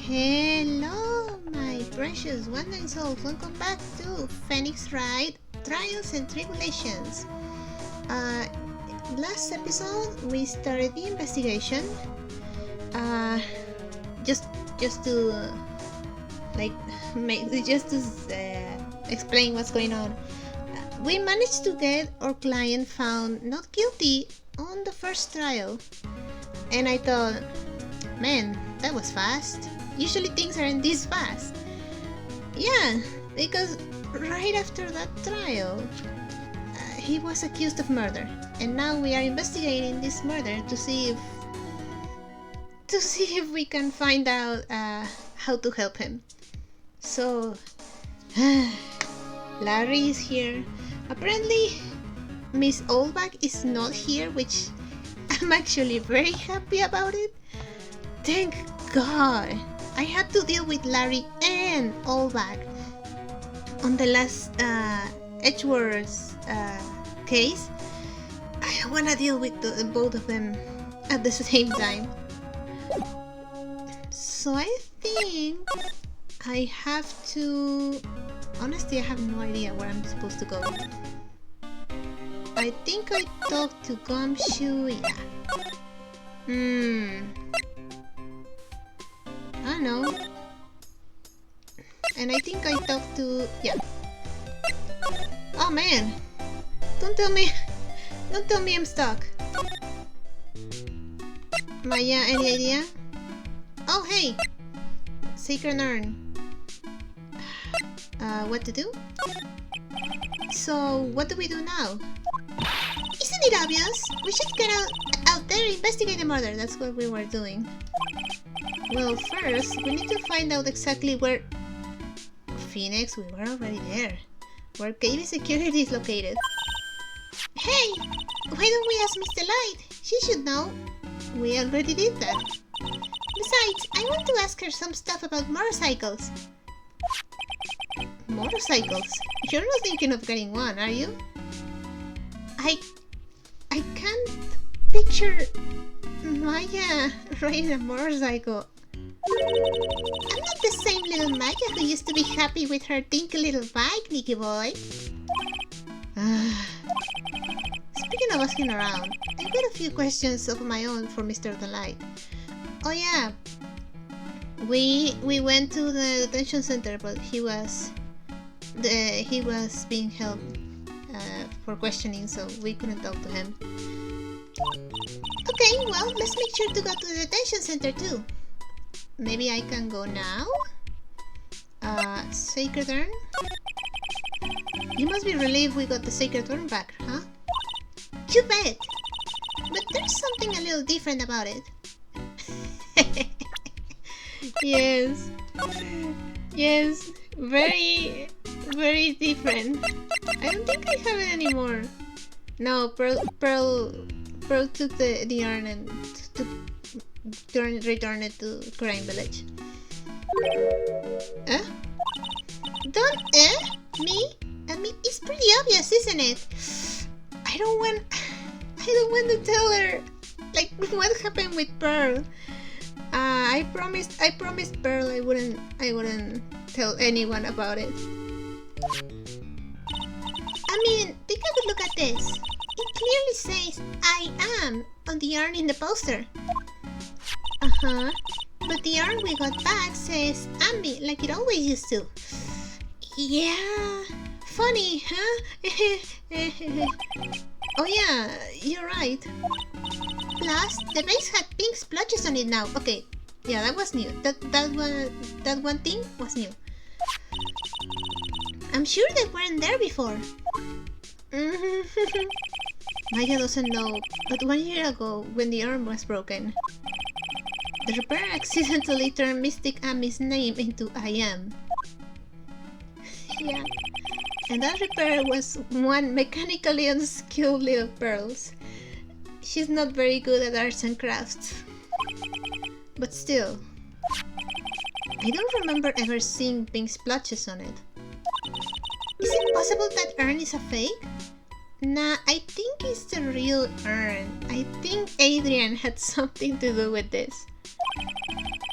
Hello, my precious one and souls. Welcome back to Wright, Trials and Tribulations. Last episode we started the investigation. Uh, just to explain what's going on. We managed to get our client found not guilty on the first trial, and I thought, man, that was fast. Usually things aren't this fast. Yeah, because right after that trial, he was accused of murder, and now we are investigating this murder to see if we can find out how to help him. So, Larry is here. Apparently, Miss Oldback is not here, which I'm actually very happy about it. Thank God! I had to deal with Larry and Oldback on the last Edgeworth's case. I don't want to deal with both of them at the same time. So I think I have to... Honestly, I have no idea where I'm supposed to go. I think I talked to Gumshoe, yeah. I don't know. And I think I talked to... yeah. Oh man! Don't tell me I'm stuck. Maya, any idea? Oh hey! Sacred Urn. What to do? So, what do we do now? Isn't it obvious? We should get out there and investigate the murder. That's what we were doing. Well, first, we need to find out exactly where... Phoenix, we were already there. Where KB Security is located. Hey! Why don't we ask Mr. Light? She should know. We already did that. Besides, I want to ask her some stuff about motorcycles. Motorcycles? You're not thinking of getting one, are you? I can't picture Maya riding a motorcycle. I'm not the same little Maya who used to be happy with her dinky little bike, Nicky boy. Speaking of asking around, I've got a few questions of my own for Mr. Delight. Oh yeah, we went to the detention center, but he was being held for questioning, so we couldn't talk to him. Okay, well, let's make sure to go to the detention center too. Maybe I can go now? Sacred Urn? You must be relieved we got the Sacred Urn back, huh? You bet! But there's something a little different about it. Yes. Yes. Very, very different. I don't think I have it anymore. No, Pearl took the urn and return it to Crime Village. Don't me? I mean, it's pretty obvious, isn't it? I don't want to tell her like what happened with Pearl. I promised Pearl I wouldn't tell anyone about it. I mean, take a good look at this. It clearly says I am on the urn in the poster. But the urn we got back says Ambi, like it always used to. Yeah, funny, huh? Oh yeah, you're right. Plus, the base had pink splotches on it now. Okay, yeah, that was new. That one thing was new. I'm sure they weren't there before. Maya doesn't know, but 1 year ago, when the arm was broken, the repairer accidentally turned Mystic Amy's name into I am. Yeah, and that repairer was one mechanically unskilled little Pearls. She's not very good at arts and crafts. But still, I don't remember ever seeing pink splotches on it. Is it possible that urn is a fake? Nah, I think it's the real urn. I think Adrian had something to do with this.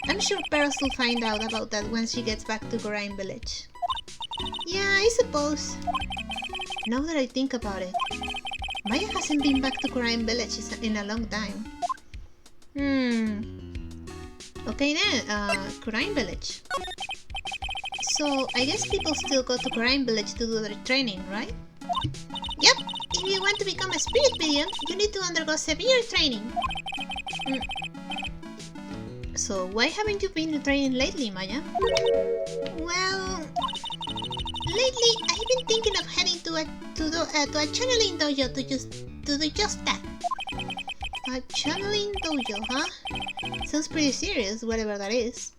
I'm sure Pearls will find out about that when she gets back to Gorain Village. Yeah, I suppose. Now that I think about it, Maya hasn't been back to Gorain Village in a long time. Okay then, Gorain Village. So, I guess people still go to Gorain Village to do their training, right? Yep, if you want to become a spirit medium, you need to undergo severe training. So, why haven't you been training lately, Maya? Well, lately I've been thinking of heading to a channeling dojo to do just that. A channeling dojo, huh? Sounds pretty serious, whatever that is.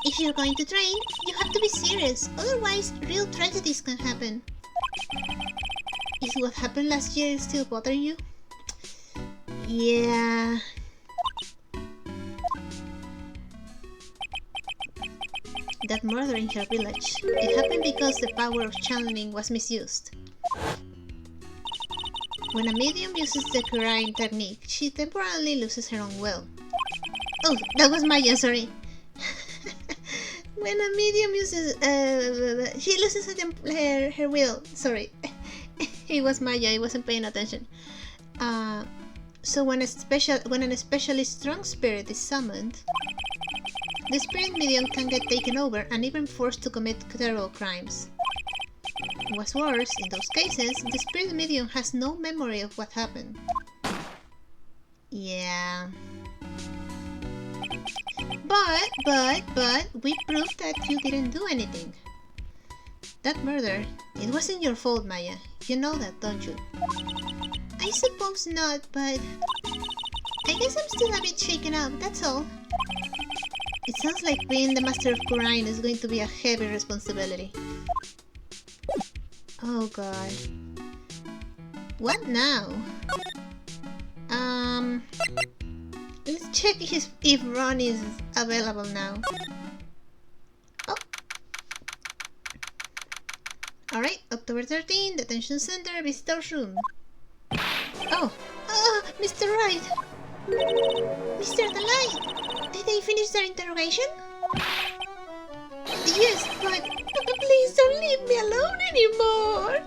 If you're going to train, you have to be serious, otherwise real tragedies can happen. Is what happened last year still bothering you? Yeah. That murder in her village. It happened because the power of channeling was misused. When a medium uses the Kurain technique, she temporarily loses her own will. Oh, that was Maya, sorry. When a medium uses... she loses her will. Sorry. It was Maya, I wasn't paying attention. So when an especially strong spirit is summoned, the spirit medium can get taken over and even forced to commit terrible crimes. What's worse, in those cases, the spirit medium has no memory of what happened. Yeah. But, we proved that you didn't do anything. That murder, it wasn't your fault, Maya. You know that, don't you? I suppose not, but... I guess I'm still a bit shaken up, that's all. It sounds like being the master of Kurain is going to be a heavy responsibility. Oh god. What now? Let's check if Ron is available now. Oh. Alright, October 13, Detention Center, Visitor's Room. Oh! Mr. Wright! Mr. Delight! Did they finish their interrogation? Yes, but please don't leave me alone anymore!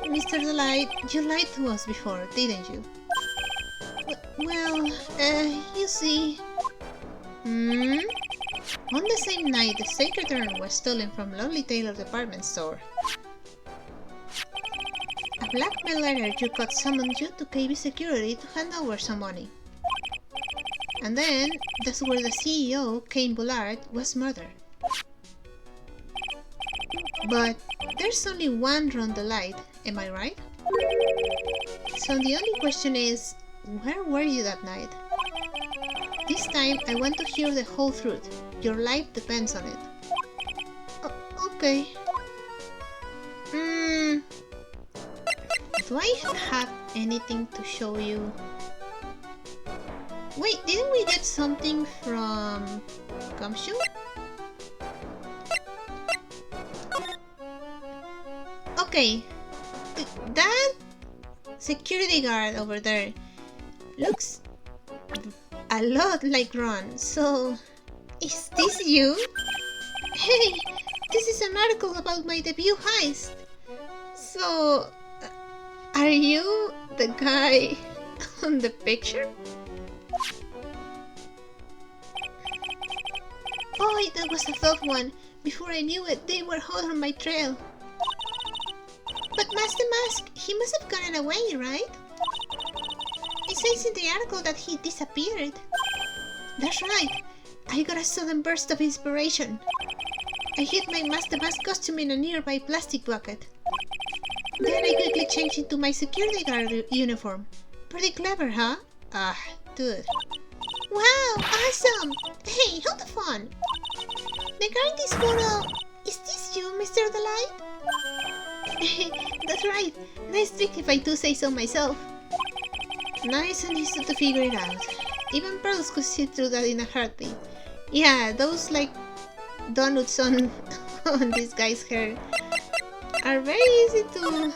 Mr. Delight, you lied to us before, didn't you? Well, you see... On the same night, the sacred urn was stolen from Lonely Taylor department store. A blackmail Erjukat summoned you to KB Security to hand over some money. And then, that's where the CEO, Kane Bullard, was murdered. But there's only one Ron the Light, am I right? So the only question is, where were you that night? This time, I want to hear the whole truth. Your life depends on it. Okay. Do I have anything to show you? Wait, didn't we get something from Gumshoe? Okay, that security guard over there looks a lot like Ron, so is this you? Hey, this is an article about my debut heist. So, are you the guy on the picture? Oh, that was a thought one. Before I knew it, they were hot on my trail. But Master Mask, he must have gotten away, right? It says in the article that he disappeared. That's right. I got a sudden burst of inspiration. I hid my Master Mask costume in a nearby plastic bucket. Then I quickly changed into my security guard uniform. Pretty clever, huh? Ah, dude. Wow, awesome! Hey, hold the phone! The guy in this photo... Is this you, Mr. Delight? That's right. Nice trick if I do say so myself. Nice and easy to figure it out. Even Pearls could see through that in a heartbeat. Yeah, those like donuts on on this guy's hair are very easy to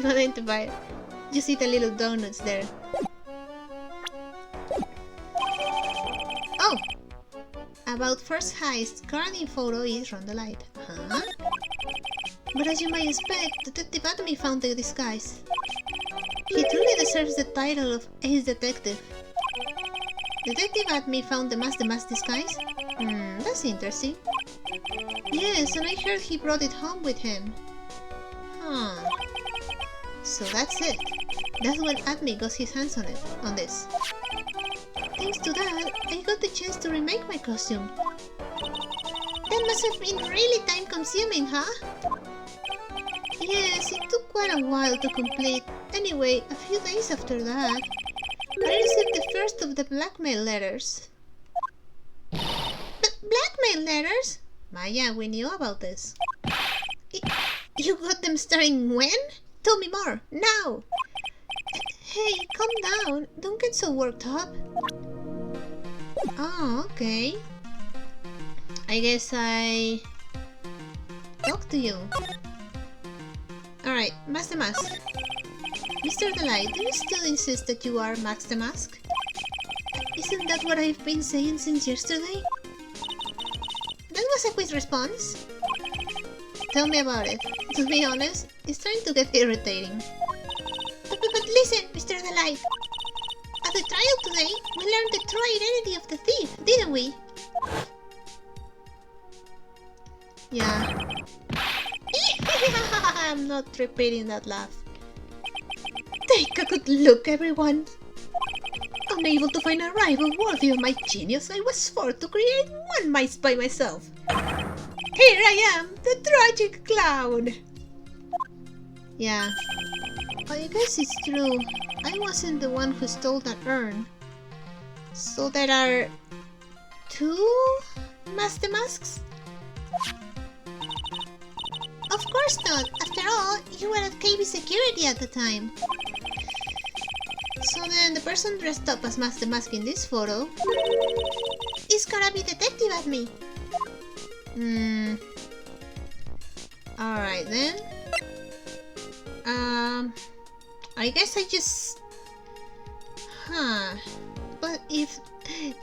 identify. You see the little donuts there. about first heist, current photo is run the light. Huh? But as you might expect, Detective Atomy found the disguise. He truly deserves the title of Ace Detective. Detective Atomy found the mask disguise? That's interesting. Yes, and I heard he brought it home with him. Huh. So that's it. That's when Atomy got his hands on this. Thanks to that, I got the chance to remake my costume. That must have been really time-consuming, huh? Yes, it took quite a while to complete. Anyway, a few days after that, I received the first of the blackmail letters. Blackmail letters? Maya, we knew about this. You got them starting when? Tell me more, now! Hey, calm down. Don't get so worked up. Oh, okay. I guess I talk to you. Alright, Max the Mask. Mr. Delight, do you still insist that you are Max the Mask? Isn't that what I've been saying since yesterday? That was a quick response. Tell me about it. To be honest, it's starting to get irritating. But listen, Mr. Delight. At the trial today, we learned the true identity of the thief, didn't we? Yeah. I'm not repeating that laugh. Take a good look, everyone. Unable to find a rival worthy of my genius, I was forced to create one mice by myself. Here I am, the tragic clown. Yeah. I guess it's true. I wasn't the one who stole that urn. So there are two Master Masks? Of course not. After all, you were at KB Security at the time. So then the person dressed up as Master Mask in this photo is gonna be Detective Atomy. Alright then. I guess I just... But if...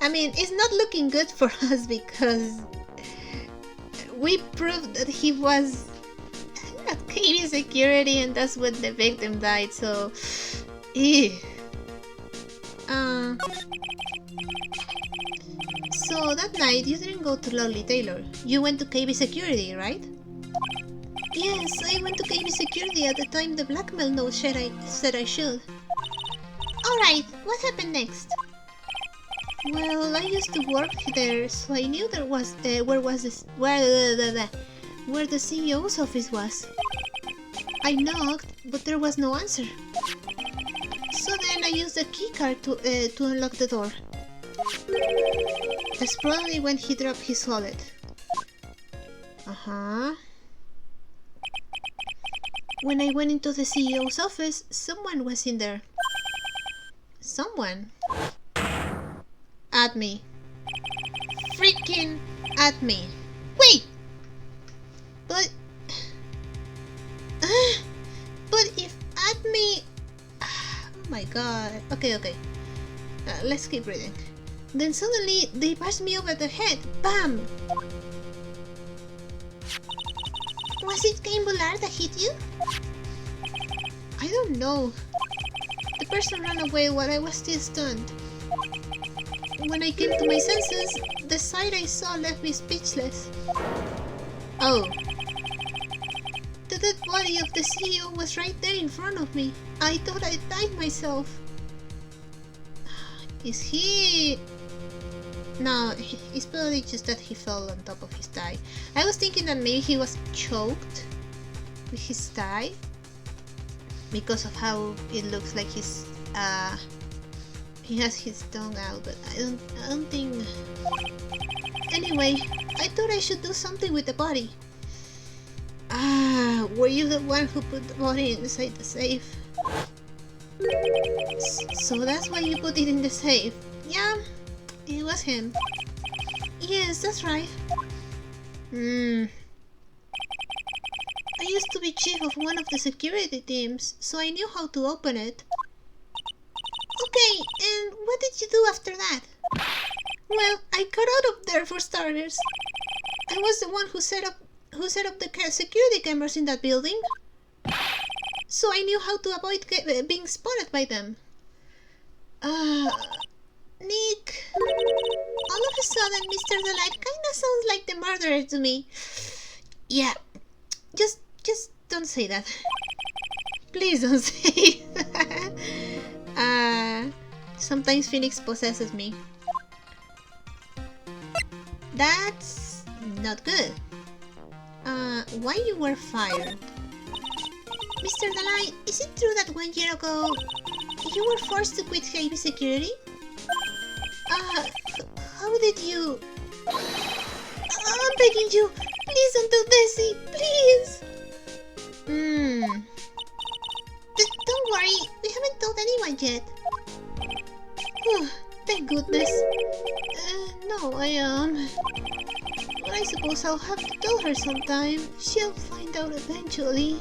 I mean, it's not looking good for us because we proved that he was at KB Security and that's when the victim died, so... So that night you didn't go to Lovely Taylor. You went to KB Security, right? Yes, I went to KB Security at the time the blackmail note said I should. Alright, what happened next? Well, I used to work there, so I knew there was where the CEO's office was. I knocked, but there was no answer. So then I used the keycard to unlock the door. That's probably when he dropped his wallet. When I went into the CEO's office, someone was in there. Someone? At me. Freaking at me. Wait! But if at me... Oh my god. Okay. Let's keep reading. Then suddenly, they bashed me over the head. Bam! Was it Game Bullard that hit you? I don't know. The person ran away while I was still stunned. When I came to my senses, the sight I saw left me speechless. Oh. The dead body of the CEO was right there in front of me. I thought I died myself. Is he... No, it's probably just that he fell on top of his thigh. I was thinking that maybe he was choked with his thigh because of how it looks like he's he has his tongue out, but I don't think. Anyway, I thought I should do something with the body. Were you the one who put the body inside the safe? So that's why you put it in the safe. Yeah, it was him. Yes, that's right. I used to be chief of one of the security teams, so I knew how to open it. Okay, and what did you do after that? Well, I got out of there for starters. I was the one who set up the security cameras in that building. So I knew how to avoid being spotted by them. Nick. All of a sudden, Mr. Delight kinda sounds like the murderer to me. Yeah, just don't say that. Please don't say it. Sometimes Phoenix possesses me. That's not good. Why you were fired? Mr. Delight, is it true that 1 year ago you were forced to quit heavy security? How did you... I'm begging you, please don't do this, please! Don't worry, we haven't told anyone yet. Thank goodness. No, but I suppose I'll have to tell her sometime. She'll find out eventually.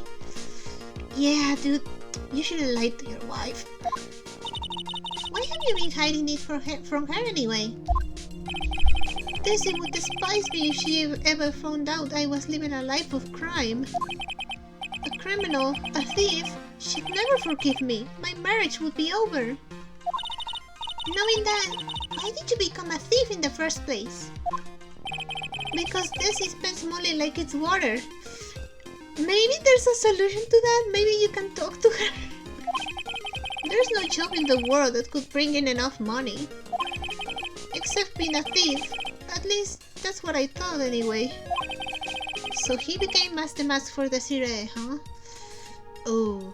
Yeah, dude, you shouldn't lie to your wife. Why have you been hiding it from her anyway? Tessie would despise me if she ever found out I was living a life of crime. A criminal, a thief, she'd never forgive me. My marriage would be over. Knowing that, why did you become a thief in the first place? Because Tessie spends money like it's water. Maybe there's a solution to that? Maybe you can talk to her? There's no job in the world that could bring in enough money. Except being a thief. At least, that's what I thought anyway. So he became Master Mask for Desiree, huh? Oh.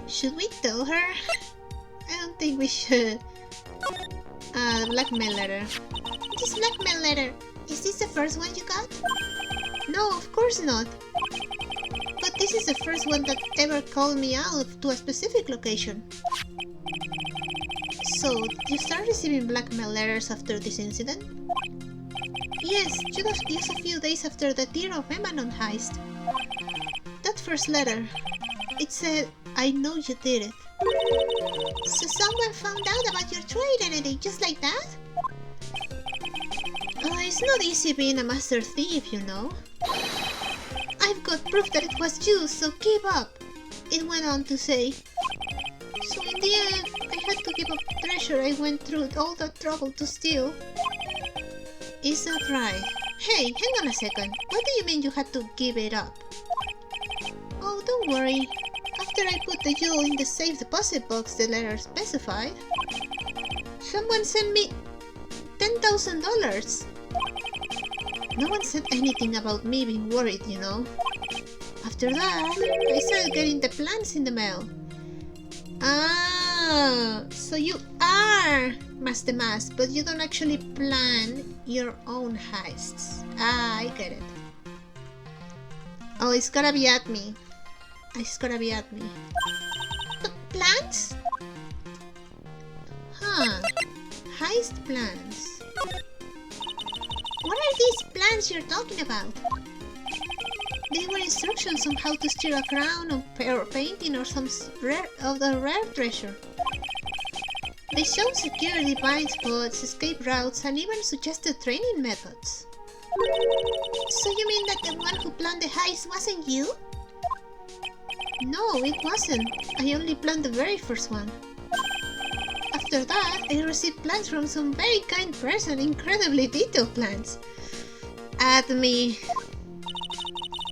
Should we tell her? I don't think we should. The blackmail letter. This blackmail letter, is this the first one you got? No, of course not. But this is the first one that ever called me out to a specific location. So, you start receiving blackmail letters after this incident? Yes, just a few days after the Tear of Emanon heist. That first letter, it said, I know you did it. So someone found out about your trade identity just like that? It's not easy being a master thief, you know. I've got proof that it was you, so give up, it went on to say. So in the end, I had to give up treasure I went through all that trouble to steal. Is that right? Hey, hang on a second. What do you mean you had to give it up? Oh, don't worry. After I put the jewel in the safe deposit box the letter specified, someone sent me $10,000. No one said anything about me being worried, you know. After that, I started getting the plans in the mail. Ah, so you are Master Mask, but you don't actually plan your own heists. Ah, I get it. Oh, it's gotta be at me. It's gotta be at me. But plans? Huh. Heist plans. What are these plans you're talking about? They were instructions on how to steal a crown or painting or some rare treasure. They showed security blind spots, escape routes, and even suggested training methods. So you mean that the one who planned the heist wasn't you? No, it wasn't. I only planned the very first one. After that, I received plans from some very kind person, incredibly detailed plans. At me.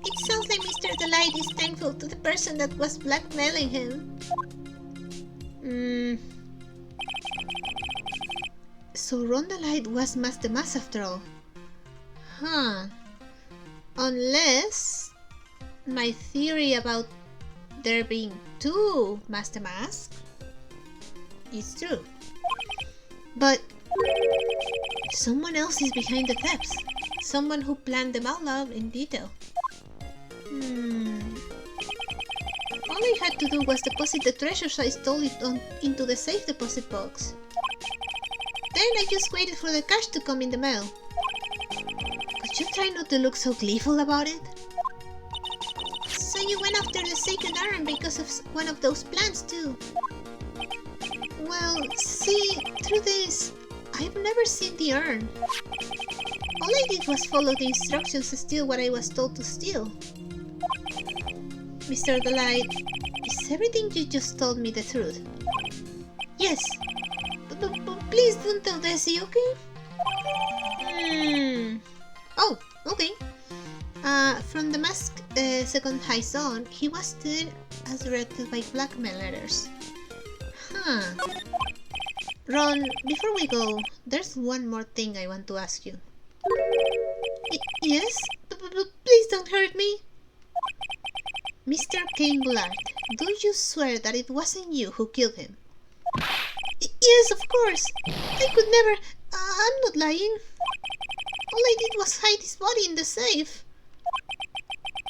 It sounds like Mr. Delight is thankful to the person that was blackmailing him. So Ron Delight was Master Mask after all. Huh. Unless my theory about there being two Master Masks is true. But someone else is behind the thefts. Someone who planned them all out in detail. All I had to do was deposit the treasures I stole into the safe deposit box. Then I just waited for the cash to come in the mail. Could you try not to look so gleeful about it? So you went after the sacred iron because of one of those plans too. Well, see, through this, I've never seen the urn. All I did was follow the instructions to steal what I was told to steal. Mr. Delight, is everything you just told me the truth? Yes. But please don't tell Desi, okay? Oh, okay. From the mask second heist on, he was stood as directed by blackmail letters. Huh. Ron, before we go, there's one more thing I want to ask you. Yes? But please don't hurt me. Mr. Kane Bullard, do you swear that it wasn't you who killed him? Yes, of course. I could never... I'm not lying. All I did was hide his body in the safe.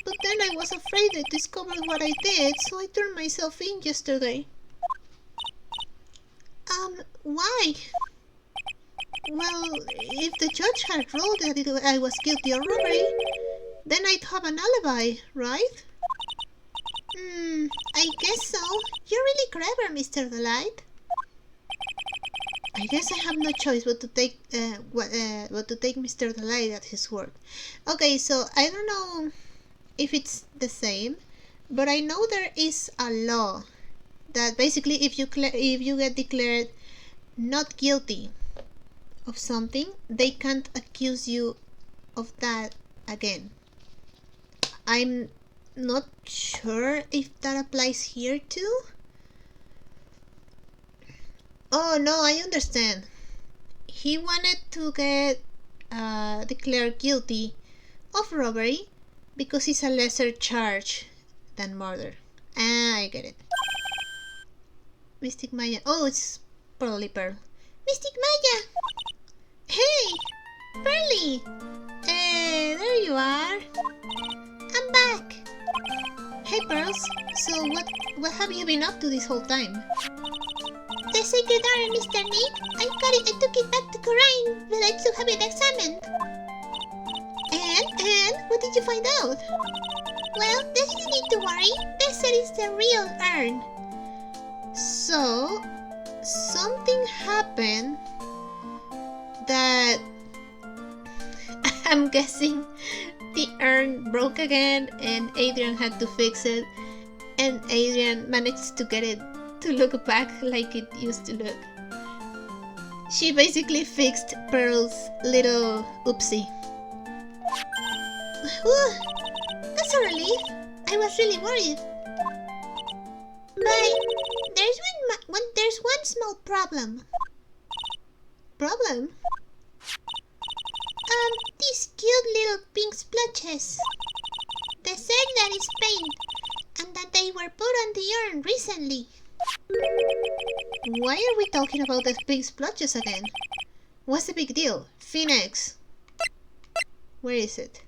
But then I was afraid they discovered what I did, so I turned myself in yesterday. Why? Well, if the judge had ruled that I was guilty of robbery, then I'd have an alibi, right? I guess so. You're really clever, Mr. Delight. I guess I have no choice but to take Mr. Delight at his word. Okay, so I don't know if it's the same, but I know there is a law that basically if you get declared not guilty of something, they can't accuse you of that again. I'm not sure if that applies here too. Oh no, I understand. He wanted to get declared guilty of robbery because it's a lesser charge than murder. Ah, I get it. Mystic Maya. Oh, it's Pearly Pearl. Mystic Maya! Hey! Pearly! There you are. I'm back. Hey, Pearls. So what have you been up to this whole time? The sacred iron, Mr. Nick. I took it back to Coraine, but I still have it examined. And what did you find out? Well, there's no need to worry. They said it's the real urn. So, something happened that I'm guessing the urn broke again and Adrian had to fix it, and Adrian managed to get it to look back like it used to look. She basically fixed Pearl's little oopsie. Whew, that's a relief. I was really worried. But there's one small problem. Problem? These cute little pink splotches. They said that it's paint and that they were put on the urn recently. Why are we talking about the pink splotches again? What's the big deal? Phoenix. Where is it?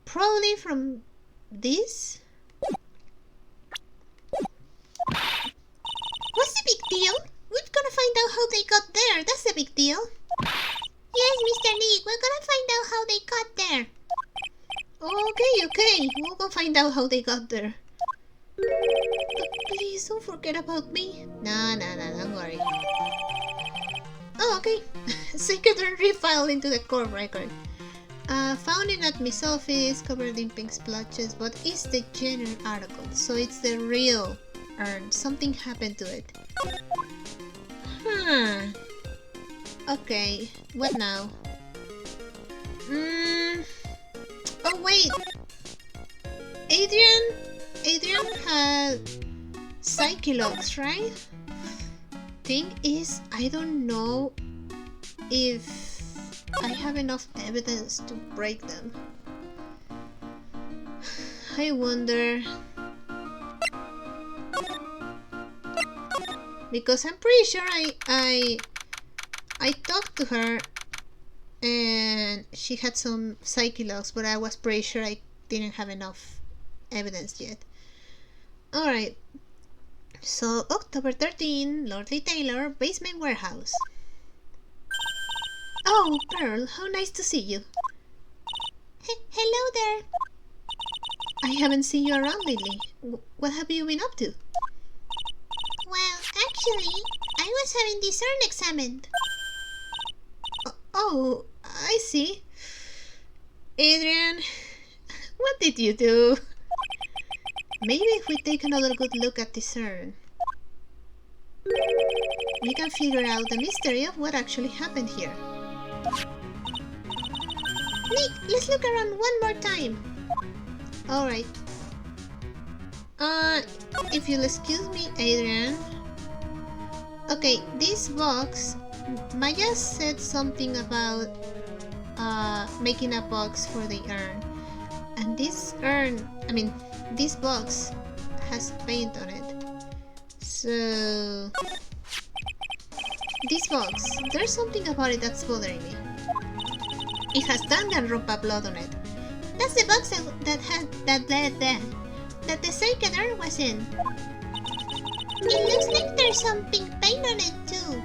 Probably from this? What's the big deal? We're gonna find out how they got there. That's the big deal. Yes, Mr. Nick, we're gonna find out how they got there. Okay. We'll go find out how they got there. But please don't forget about me. Nah, don't worry. Oh, okay. Sacred urn refiled into the court record. Found in Admi's office, covered in pink splotches, but it's the genuine article, so it's the real urn. Something happened to it. Okay, what now? Oh wait! Adrian had Psyche-Locks, right? Thing is, I don't know if I have enough evidence to break them. I wonder... Because I'm pretty sure I talked to her and she had some Psyche-Locks, but I was pretty sure I didn't have enough evidence yet. Alright, so October 13, Lordly Taylor, basement warehouse. Oh, Pearl, how nice to see you. Hello there. I haven't seen you around lately. What have you been up to? Well, actually, I was having this urn examined. Oh, I see. Adrian, what did you do? Maybe if we take another good look at this urn, we can figure out the mystery of what actually happened here. Nick, let's look around one more time. Alright. If you'll excuse me, Adrian. Okay, this box, Maya said something about making a box for the urn. And this this box has paint on it. So, this box, there's something about it that's bothering me. It has Danganronpa blood on it. That's the box that the sacred urn was in. It looks like there's some pink paint on it too.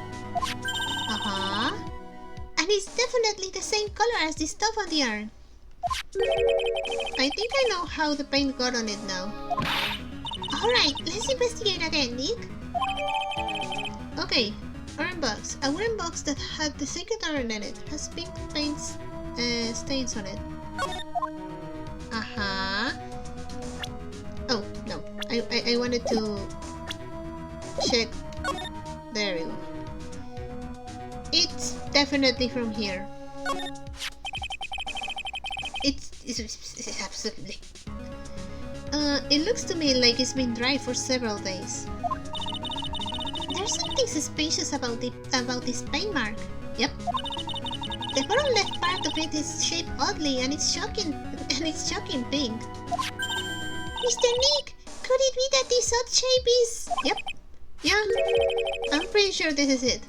And it's definitely the same color as the stuff on the urn. I think I know how the paint got on it now. Alright, let's investigate again, Nick. Okay, urn box. A wooden box that had the sacred urn in it has pink paint stains on it. Oh, no. I wanted to check. There we go. It's definitely from here. It's absolutely. It looks to me like it's been dry for several days. There's something suspicious about this paint mark. Yep. The bottom left part of it is shaped oddly, and it's shocking pink. Mr. Nick, could it be that this odd shape is? Yep. Yeah. I'm pretty sure this is it.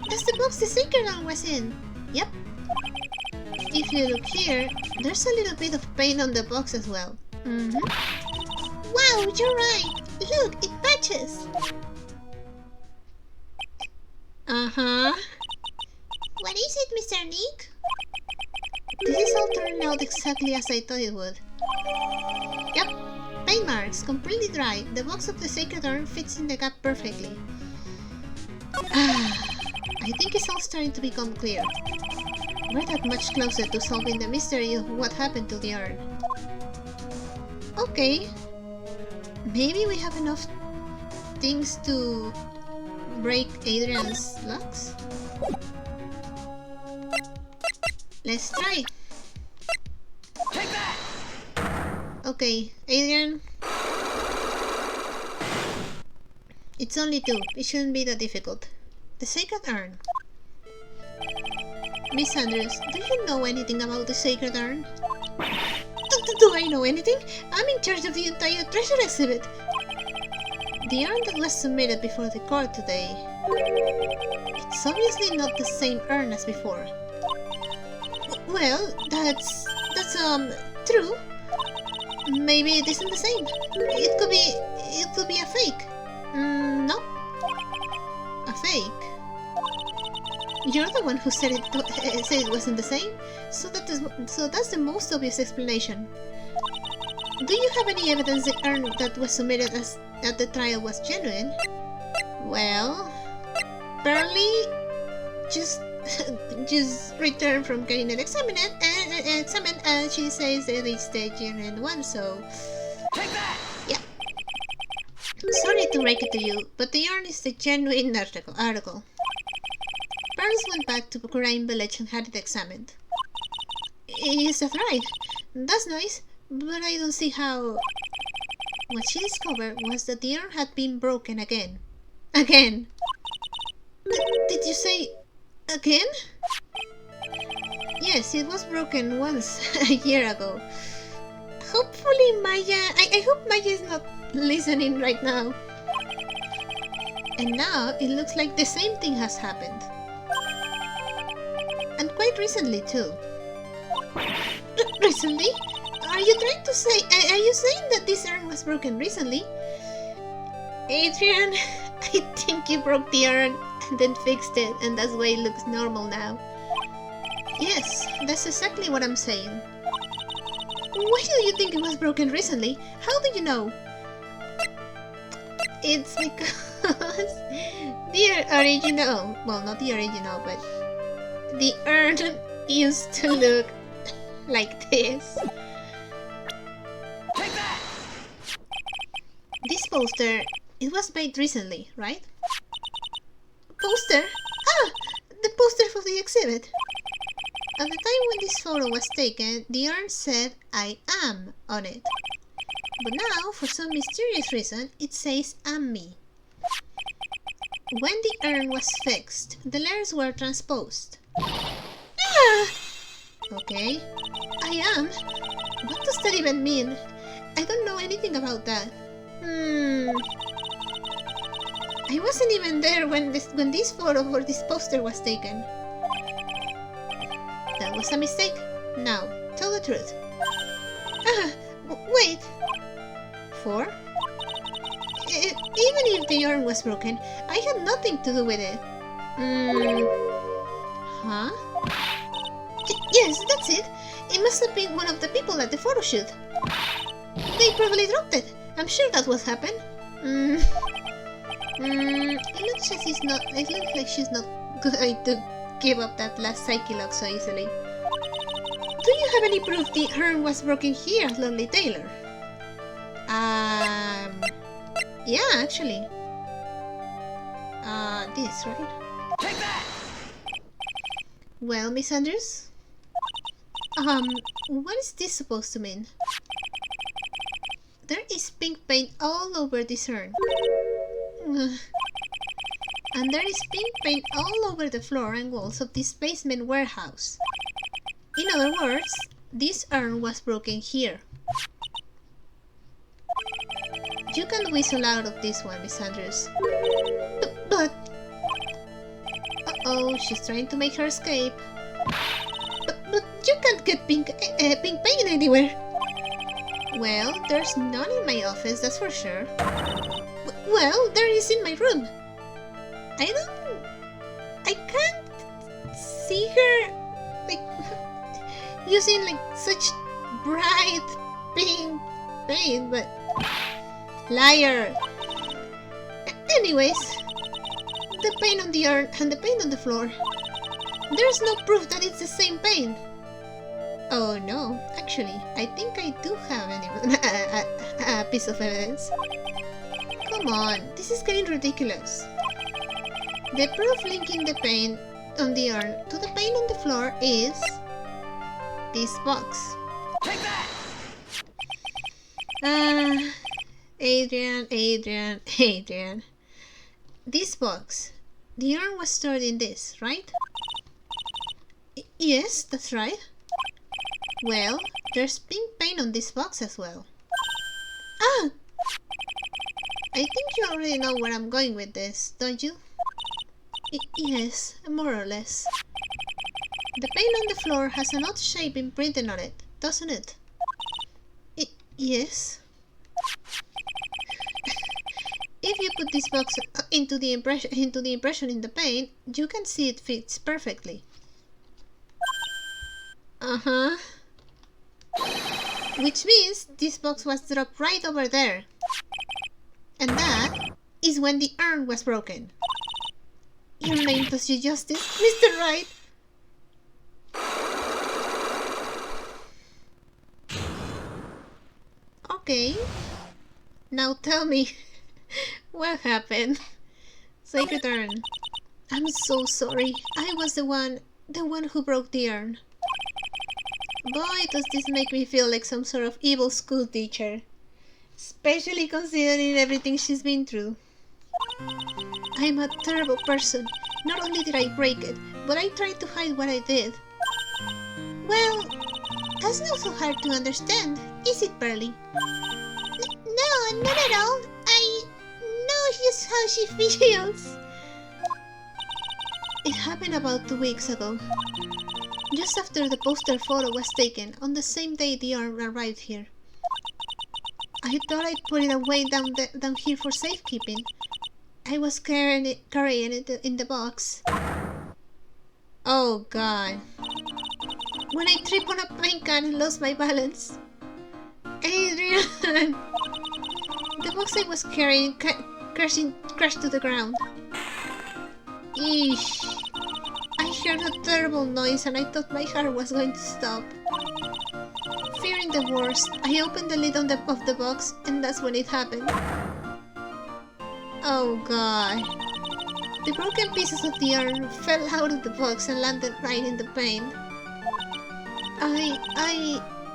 That's the box the sacred urn was in. Yep. If you look here, there's a little bit of paint on the box as well. Wow, you're right. Look, it matches. What is it, Mr. Nick? This is all turned out exactly as I thought it would. Yep, paint marks, completely dry. The box of the sacred urn fits in the gap perfectly. I think it's all starting to become clear. We're that much closer to solving the mystery of what happened to the urn. Okay. Maybe we have enough things to break Adrian's locks? Let's try. Take that! Okay, Adrian. It's only 2. It shouldn't be that difficult. The sacred urn. Miss Andrews, do you know anything about the sacred urn? Do I know anything? I'm in charge of the entire treasure exhibit. The urn that was submitted before the court today. It's obviously not the same urn as before. Well, that's true. Maybe it isn't the same. It could be a fake. No. A fake. You're the one who said it wasn't the same, so that's the most obvious explanation. Do you have any evidence the urn that was submitted at the trial was genuine? Well, barely. Just returned from getting it examined, and she says that it's the genuine one. So, Take that! yeah. Sorry to break it to you, but the urn is the genuine article. Parents went back to Crime Village and had it examined. Is that right? That's nice, but I don't see how... What she discovered was that the urn had been broken again. Again! Did you say... again? Yes, it was broken once, a year ago. Hopefully Maya... I hope Maya is not listening right now. And now, it looks like the same thing has happened. And quite recently, too. Recently? Are you trying to say... Are you saying that this urn was broken recently? Adrian, I think you broke the urn and then fixed it, and that's why it looks normal now. Yes, that's exactly what I'm saying. Why do you think it was broken recently? How do you know? It's because the original, well, not the original, but the urn used to look like this. Take that! This poster, it was made recently, right? Poster? Ah! The poster for the exhibit. At the time when this photo was taken, the urn said I am on it. But now, for some mysterious reason, it says I'm me. When the urn was fixed, the letters were transposed. Ah! Okay. I am? What does that even mean? I don't know anything about that. I wasn't even there when this photo or this poster was taken. That was a mistake. Now, tell the truth. Ah, wait. 4? Even if the urn was broken, I had nothing to do with it. Huh? Yes, that's it. It must have been one of the people at the photo shoot. They probably dropped it. I'm sure that's what happened. It looks like she's not going to give up that last psyche lock so easily. Do you have any proof the urn was broken here at Lonely Taylor? Yeah, actually. This, right? Take that! Well, Miss Andrews? What is this supposed to mean? There is pink paint all over this urn. And there is pink paint all over the floor and walls of this basement warehouse. In other words, this urn was broken here. You can whistle out of this one, Miss Andrews. But... Uh-oh, she's trying to make her escape. But you can't get pink paint anywhere. Well, there's none in my office, that's for sure. Well, there is in my room. I can't see her, like, using, like, such bright pink paint, but... Liar! Anyways, the paint on the urn and the paint on the floor. There's no proof that it's the same paint. Oh no, actually, I think I do have a piece of evidence. Come on, this is getting ridiculous. The proof linking the paint on the urn to the paint on the floor is this box. Take that! Adrian. This box. The urn was stored in this, right? Yes, that's right. Well, there's pink paint on this box as well. Ah! I think you already know where I'm going with this, don't you? Yes, more or less. The paint on the floor has an odd shape imprinted on it, doesn't it? Yes. If you put this box into the impression in the paint, you can see it fits perfectly. Uh-huh. Which means this box was dropped right over there. And that is when the urn was broken. Your name does you justice, Mr. Wright. Okay. Now tell me, what happened? Sacred Urn. I'm so sorry. I was the one who broke the urn. Boy, does this make me feel like some sort of evil school teacher. Especially considering everything she's been through. I'm a terrible person. Not only did I break it, but I tried to hide what I did. Well, that's not so hard to understand, is it, Pearly? No, not at all. I know just how she feels. It happened about 2 weeks ago. Just after the poster photo was taken, on the same day the urn arrived here. I thought I'd put it away down here for safekeeping. I was carrying it in the box. Oh god. When I tripped on a paint can and lost my balance. Adrian! The box I was carrying crashed to the ground. Eesh. I heard a terrible noise and I thought my heart was going to stop. Fearing the worst, I opened the lid of the box and that's when it happened. Oh god. The broken pieces of the urn fell out of the box and landed right in the pane.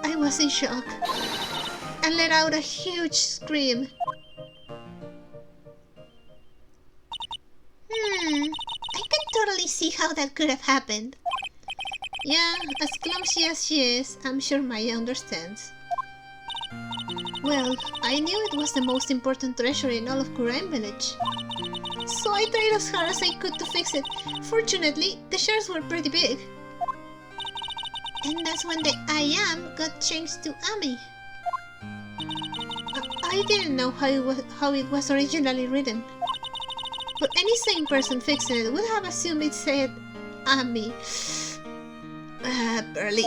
I was in shock and let out a huge scream. I can totally see how that could have happened. Yeah, as clumsy as she is, I'm sure Maya understands. Well, I knew it was the most important treasure in all of Kurime Village. So I tried as hard as I could to fix it. Fortunately, the shards were pretty big. And that's when the I am got changed to Ami. I didn't know how it was originally written. But any sane person fixing it would have assumed it said Ami. Barely.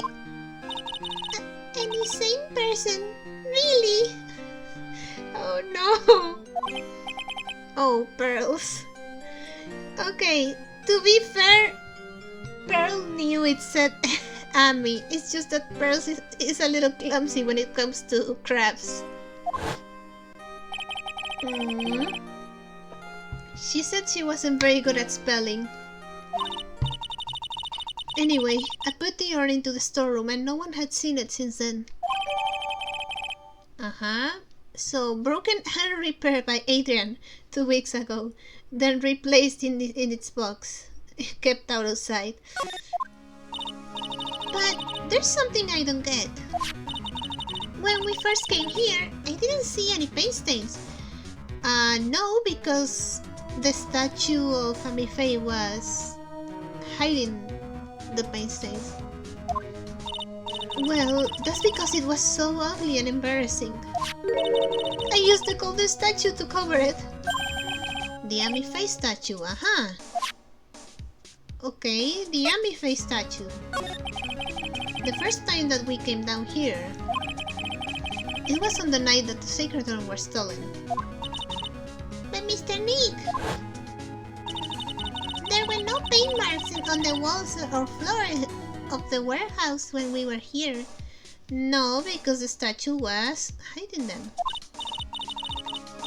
Any sane person? Really? Oh no. Oh, Pearls. Okay, to be fair, Pearl knew it said Ami. It's just that Pearls is a little clumsy when it comes to crabs. She said she wasn't very good at spelling. Anyway, I put the urn into the storeroom and no one had seen it since then. So, broken and repaired by Adrian 2 weeks ago, then replaced in its box, kept out of sight. But there's something I don't get. When we first came here, I didn't see any paint stains. No, because the statue of Amifei was hiding the paint stains. Well, that's because it was so ugly and embarrassing. I used the golden statue to cover it. The Amifei statue, Okay, the Amifei statue. The first time that we came down here, it was on the night that the sacred urn was stolen. But Mr. Nick, there were no paint marks on the walls or floor of the warehouse when we were here. No, because the statue was hiding them.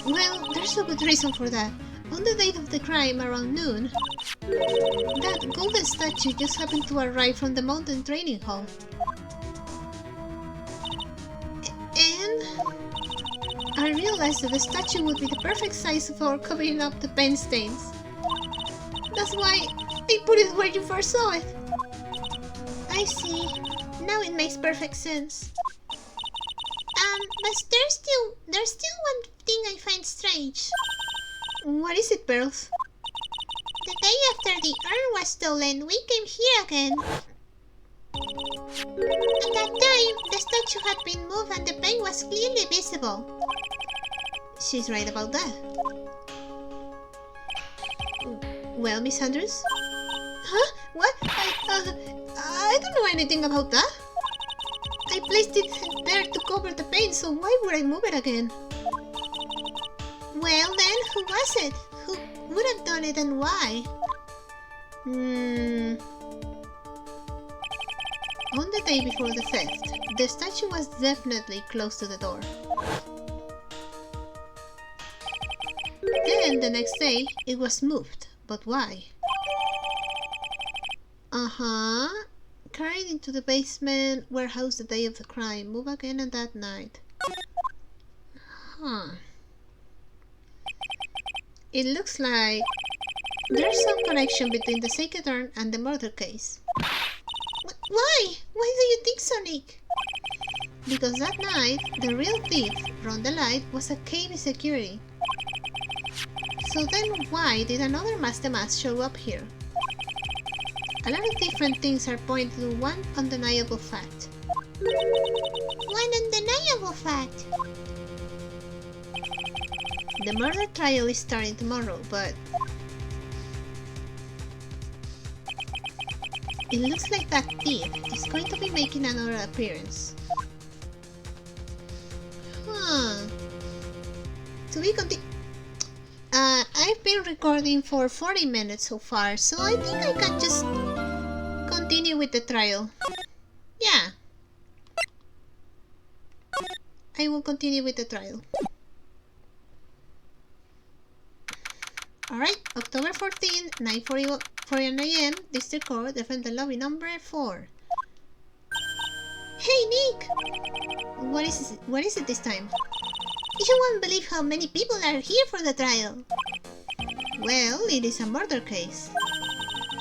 Well, there's a good reason for that. On the date of the crime, around noon, that golden statue just happened to arrive from the mountain training hall. And I realized that the statue would be the perfect size for covering up the paint stains. That's why I put it where you first saw it. I see. Now it makes perfect sense. But there's still one thing I find strange. What is it, Pearls? The day after the urn was stolen, we came here again. At that time, the statue had been moved and the paint was clearly visible. She's right about that. Well, Miss Andrews? Huh? What? I don't know anything about that. I placed it there to cover the paint, so why would I move it again? Well then, who was it? Who would have done it and why? On the day before the theft, the statue was definitely close to the door. Then, the next day, it was moved. But why? Carried into the basement warehouse the day of the crime. Move again on that night. It looks like there's some connection between the sacred urn and the murder case. Why? Why do you think so, Nick? Because that night, the real thief, Ron the Light, was a KB security. So then why did another Master Mask show up here? A lot of different things are pointing to one undeniable fact. One undeniable fact? The murder trial is starting tomorrow, but it looks like that thief is going to be making another appearance. To be I've been recording for 40 minutes so far, so I think I can just continue with the trial. Yeah. I will continue with the trial. Alright, October 14th, 9:40 AM, District Court, Defendant Lobby number 4. Hey, Nick! What is it this time? You won't believe how many people are here for the trial. Well, it is a murder case.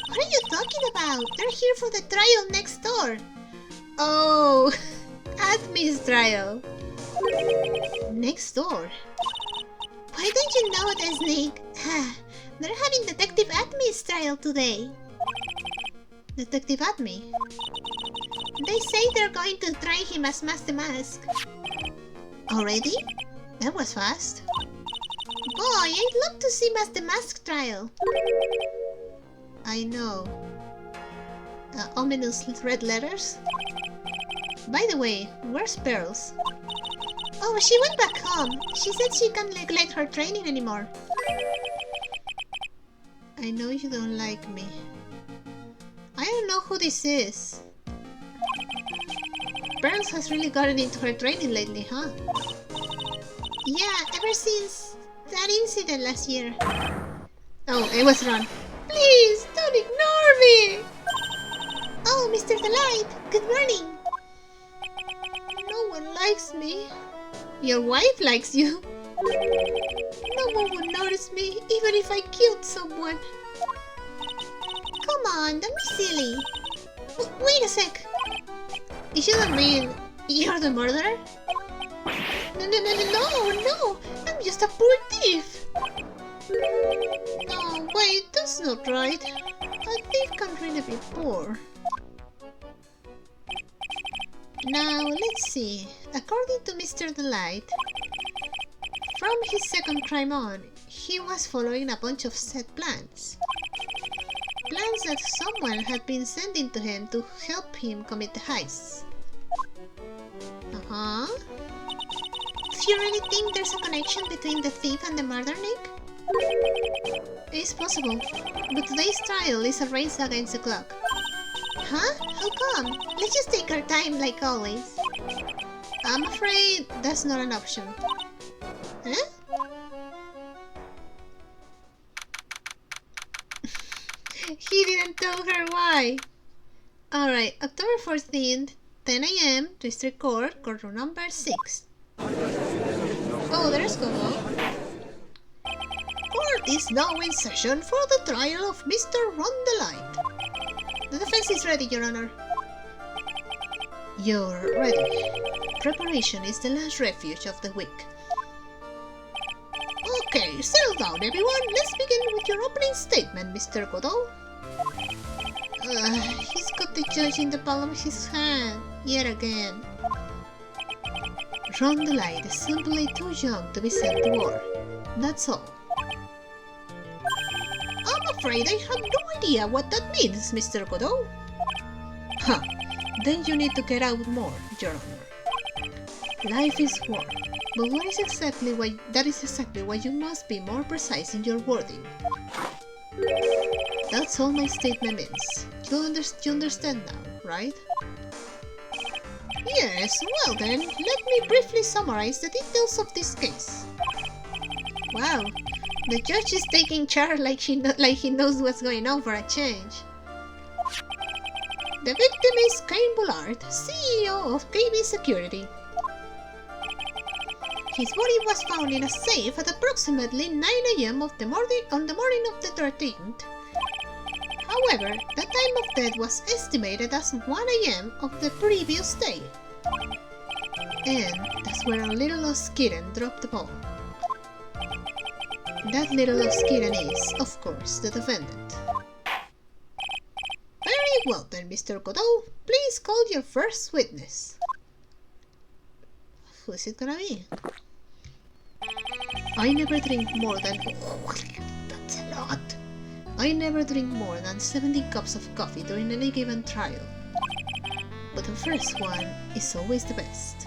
What are you talking about? They're here for the trial next door. Oh, Admi's trial. Next door. Why don't you know that, Snake? They're having Detective Admi's trial today. Detective Admi? They say they're going to try him as Mask the Mask. Already? That was fast. Boy, I'd love to see Mask the Mask trial. I know. Ominous red letters? By the way, where's Pearls? Oh, she went back home. She said she can't neglect her training anymore. I know you don't like me. I don't know who this is. Pearls has really gotten into her training lately, huh? Yeah, ever since that incident last year. Oh, it was Ron. Please, don't ignore me! Oh, Mr. Delight, good morning. No one likes me. Your wife likes you. No one would notice me, even if I killed someone. Come on, don't be silly. Wait a sec. You don't mean you're the murderer? No, I'm just a poor thief. No, wait, that's not right. A thief can't really be poor. Now, let's see. According to Mr. Delight, from his second crime on, he was following a bunch of set plans. Plans that someone had been sending to him to help him commit the heists. Uh-huh. Do you really think there's a connection between the thief and the murder, Nick? It's possible, but today's trial is a race against the clock. Huh? How come? Let's just take our time like always. I'm afraid that's not an option. Huh? He didn't tell her why. Alright, October 14th, 10 AM, District Court, courtroom number 6. Oh, there's Gogo. Court is now in session for the trial of Mr. Rondelite. The defense is ready, Your Honor. You're ready. Preparation is the last refuge of the weak. Okay, settle down, everyone. Let's begin with your opening statement, Mr. Godot. He's got the judge in the palm of his hand, yet again. Rondelite is simply too young to be sent to war. That's all. I'm afraid I have no idea what that means, Mr. Godot. Huh. Then you need to get out more, Your Honor. Life is war, but that is exactly why you must be more precise in your wording. That's all my statement means. You understand now, right? Yes, well then, let me briefly summarize the details of this case. Wow, the judge is taking charge like he knows what's going on for a change. The victim is Kane Bullard, CEO of KB Security. His body was found in a safe at approximately 9 AM on the morning of the 13th. However, the time of death was estimated as 1 AM of the previous day. And that's where a little lost kitten dropped the ball. That little lost kitten is, of course, the defendant. Very well then, Mr. Godot. Please call your first witness. Who is it gonna be? I never drink more than... Oh, that's a lot. I never drink more than 70 cups of coffee during any given trial. But the first one is always the best.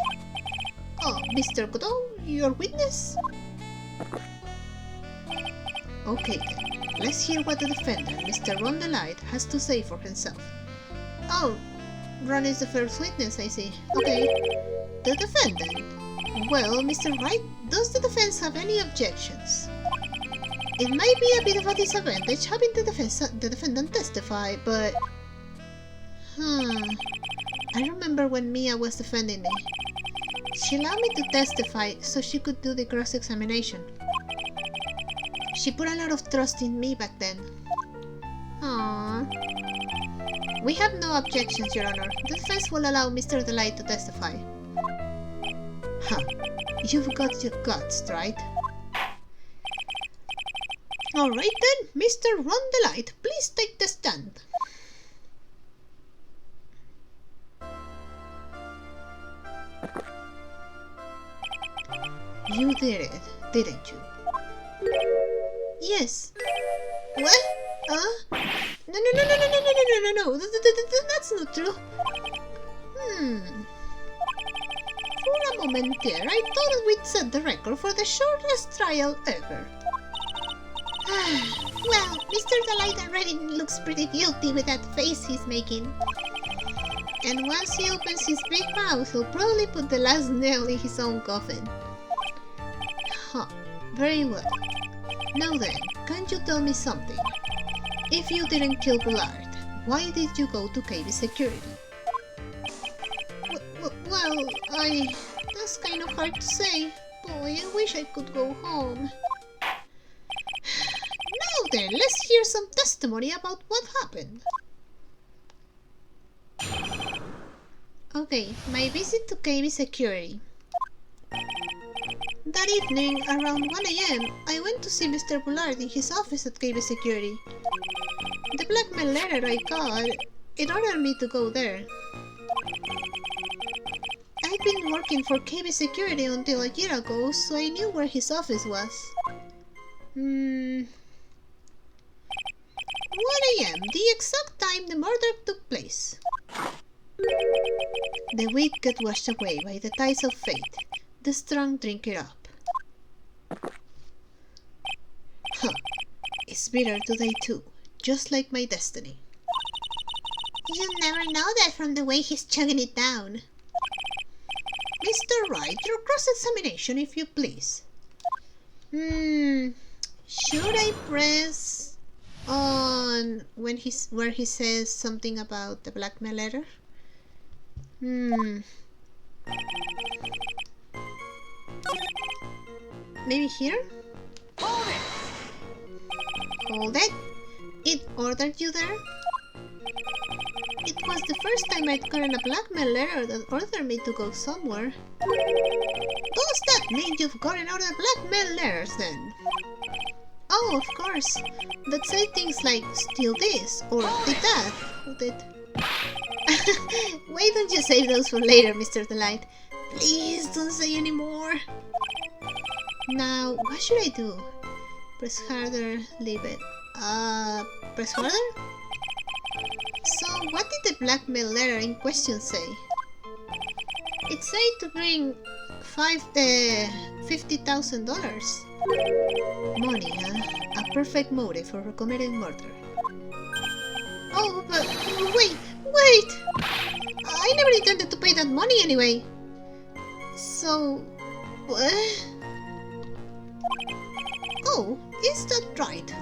Oh, Mr. Godot, your witness? Okay then, let's hear what the defendant, Mr. Ron the Light, has to say for himself. Oh, Ron is the first witness, I see. Okay. The defendant. Well, Mr. Wright, does the defense have any objections? It might be a bit of a disadvantage having the defendant testify, but... I remember when Mia was defending me. She allowed me to testify so she could do the cross-examination. She put a lot of trust in me back then. Aww. We have no objections, Your Honor. The defense will allow Mr. Delight to testify. Huh. You've got your guts, right? Alright then, Mr. Ron Delight, please take the stand. You did it, didn't you? Yes. What? No. That's not true. For a moment there, I thought we'd set the record for the shortest trial ever. Well, Mr. Delight already looks pretty guilty with that face he's making. And once he opens his big mouth, he'll probably put the last nail in his own coffin. Huh. Very well. Now then, can't you tell me something? If you didn't kill Bullard, why did you go to KB Security? Well, that's kind of hard to say. Boy, I wish I could go home. Now then, let's hear some testimony about what happened. Okay, my visit to KB Security. That evening, around 1 AM, I went to see Mr. Bullard in his office at KB Security. The blackmail letter I got, it ordered me to go there. I'd been working for KB Security until a year ago, so I knew where his office was. 1 AM, the exact time the murder took place. The weak get washed away by the tides of fate. The strong drink it up. Huh. It's bitter today too, just like my destiny. You'll never know that from the way he's chugging it down. Mr. Wright, your cross-examination, if you please. Should I press on when where he says something about the blackmail letter? Maybe here? Hold it! Hold it? It ordered you there? It was the first time I'd gotten a blackmail letter that ordered me to go somewhere. Does that mean you've gotten other blackmail letters then? Oh, of course. That say things like, steal this, or did that, or did... Why don't you save those for later, Mr. Delight? Please don't say any more. Now, what should I do? Press harder, leave it. Press harder? So, what did the blackmail letter in question say? It said to bring $50,000. Money, huh? A perfect motive for committing murder. Oh, but wait! I never intended to pay that money anyway. So, what? Oh, is that right?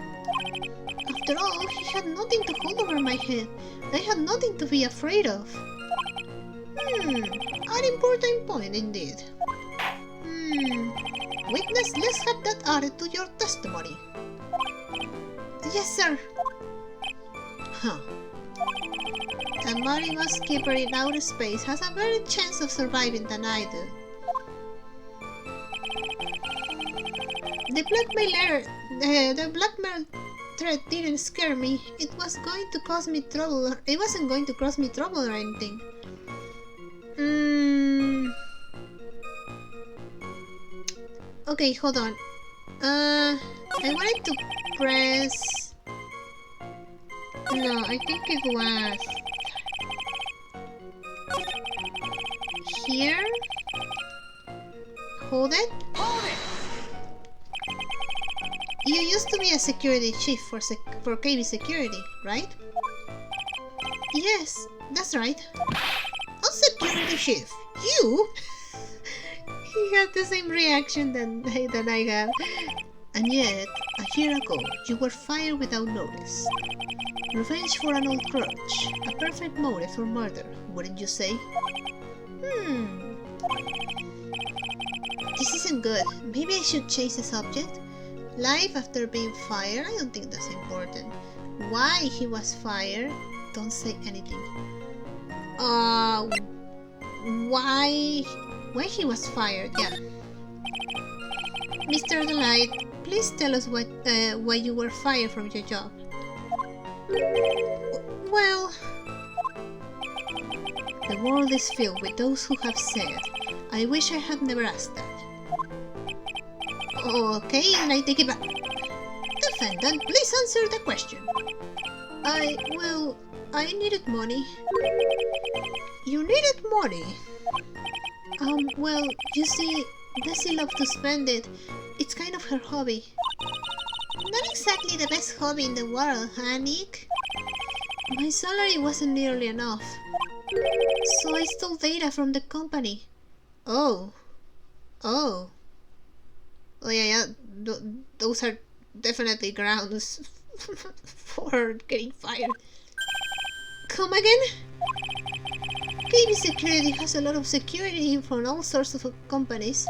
After all, he had nothing to hold over my head. I had nothing to be afraid of. An important point indeed. Witness, let's have that added to your testimony. Yes, sir. Huh. A Marimas keeper in outer space has a better chance of surviving than I do. The blackmail threat didn't scare me. It wasn't going to cause me trouble or anything. Okay, hold on. I wanted to press... No, I think it was... Here? Hold it? Hold it! You used to be a security chief for KB Security, right? Yes, that's right. A security chief? You? He had the same reaction than I have. And yet, a year ago, you were fired without notice. Revenge for an old grudge. A perfect motive for murder, wouldn't you say? This isn't good. Maybe I should change the subject. Life after being fired? I don't think that's important. Why he was fired? Don't say anything. Why he was fired? Yeah. Mr. Delight, please tell us why you were fired from your job. Well, the world is filled with those who have said, I wish I had never asked that. Okay, and I take it back. Defendant, please answer the question. I needed money. You needed money? Well, you see, Desi loves to spend it. It's kind of her hobby. Not exactly the best hobby in the world, huh, Nick? My salary wasn't nearly enough. So I stole data from the company. Oh yeah, those are definitely grounds for getting fired. Come again? KB Security has a lot of security from all sorts of companies.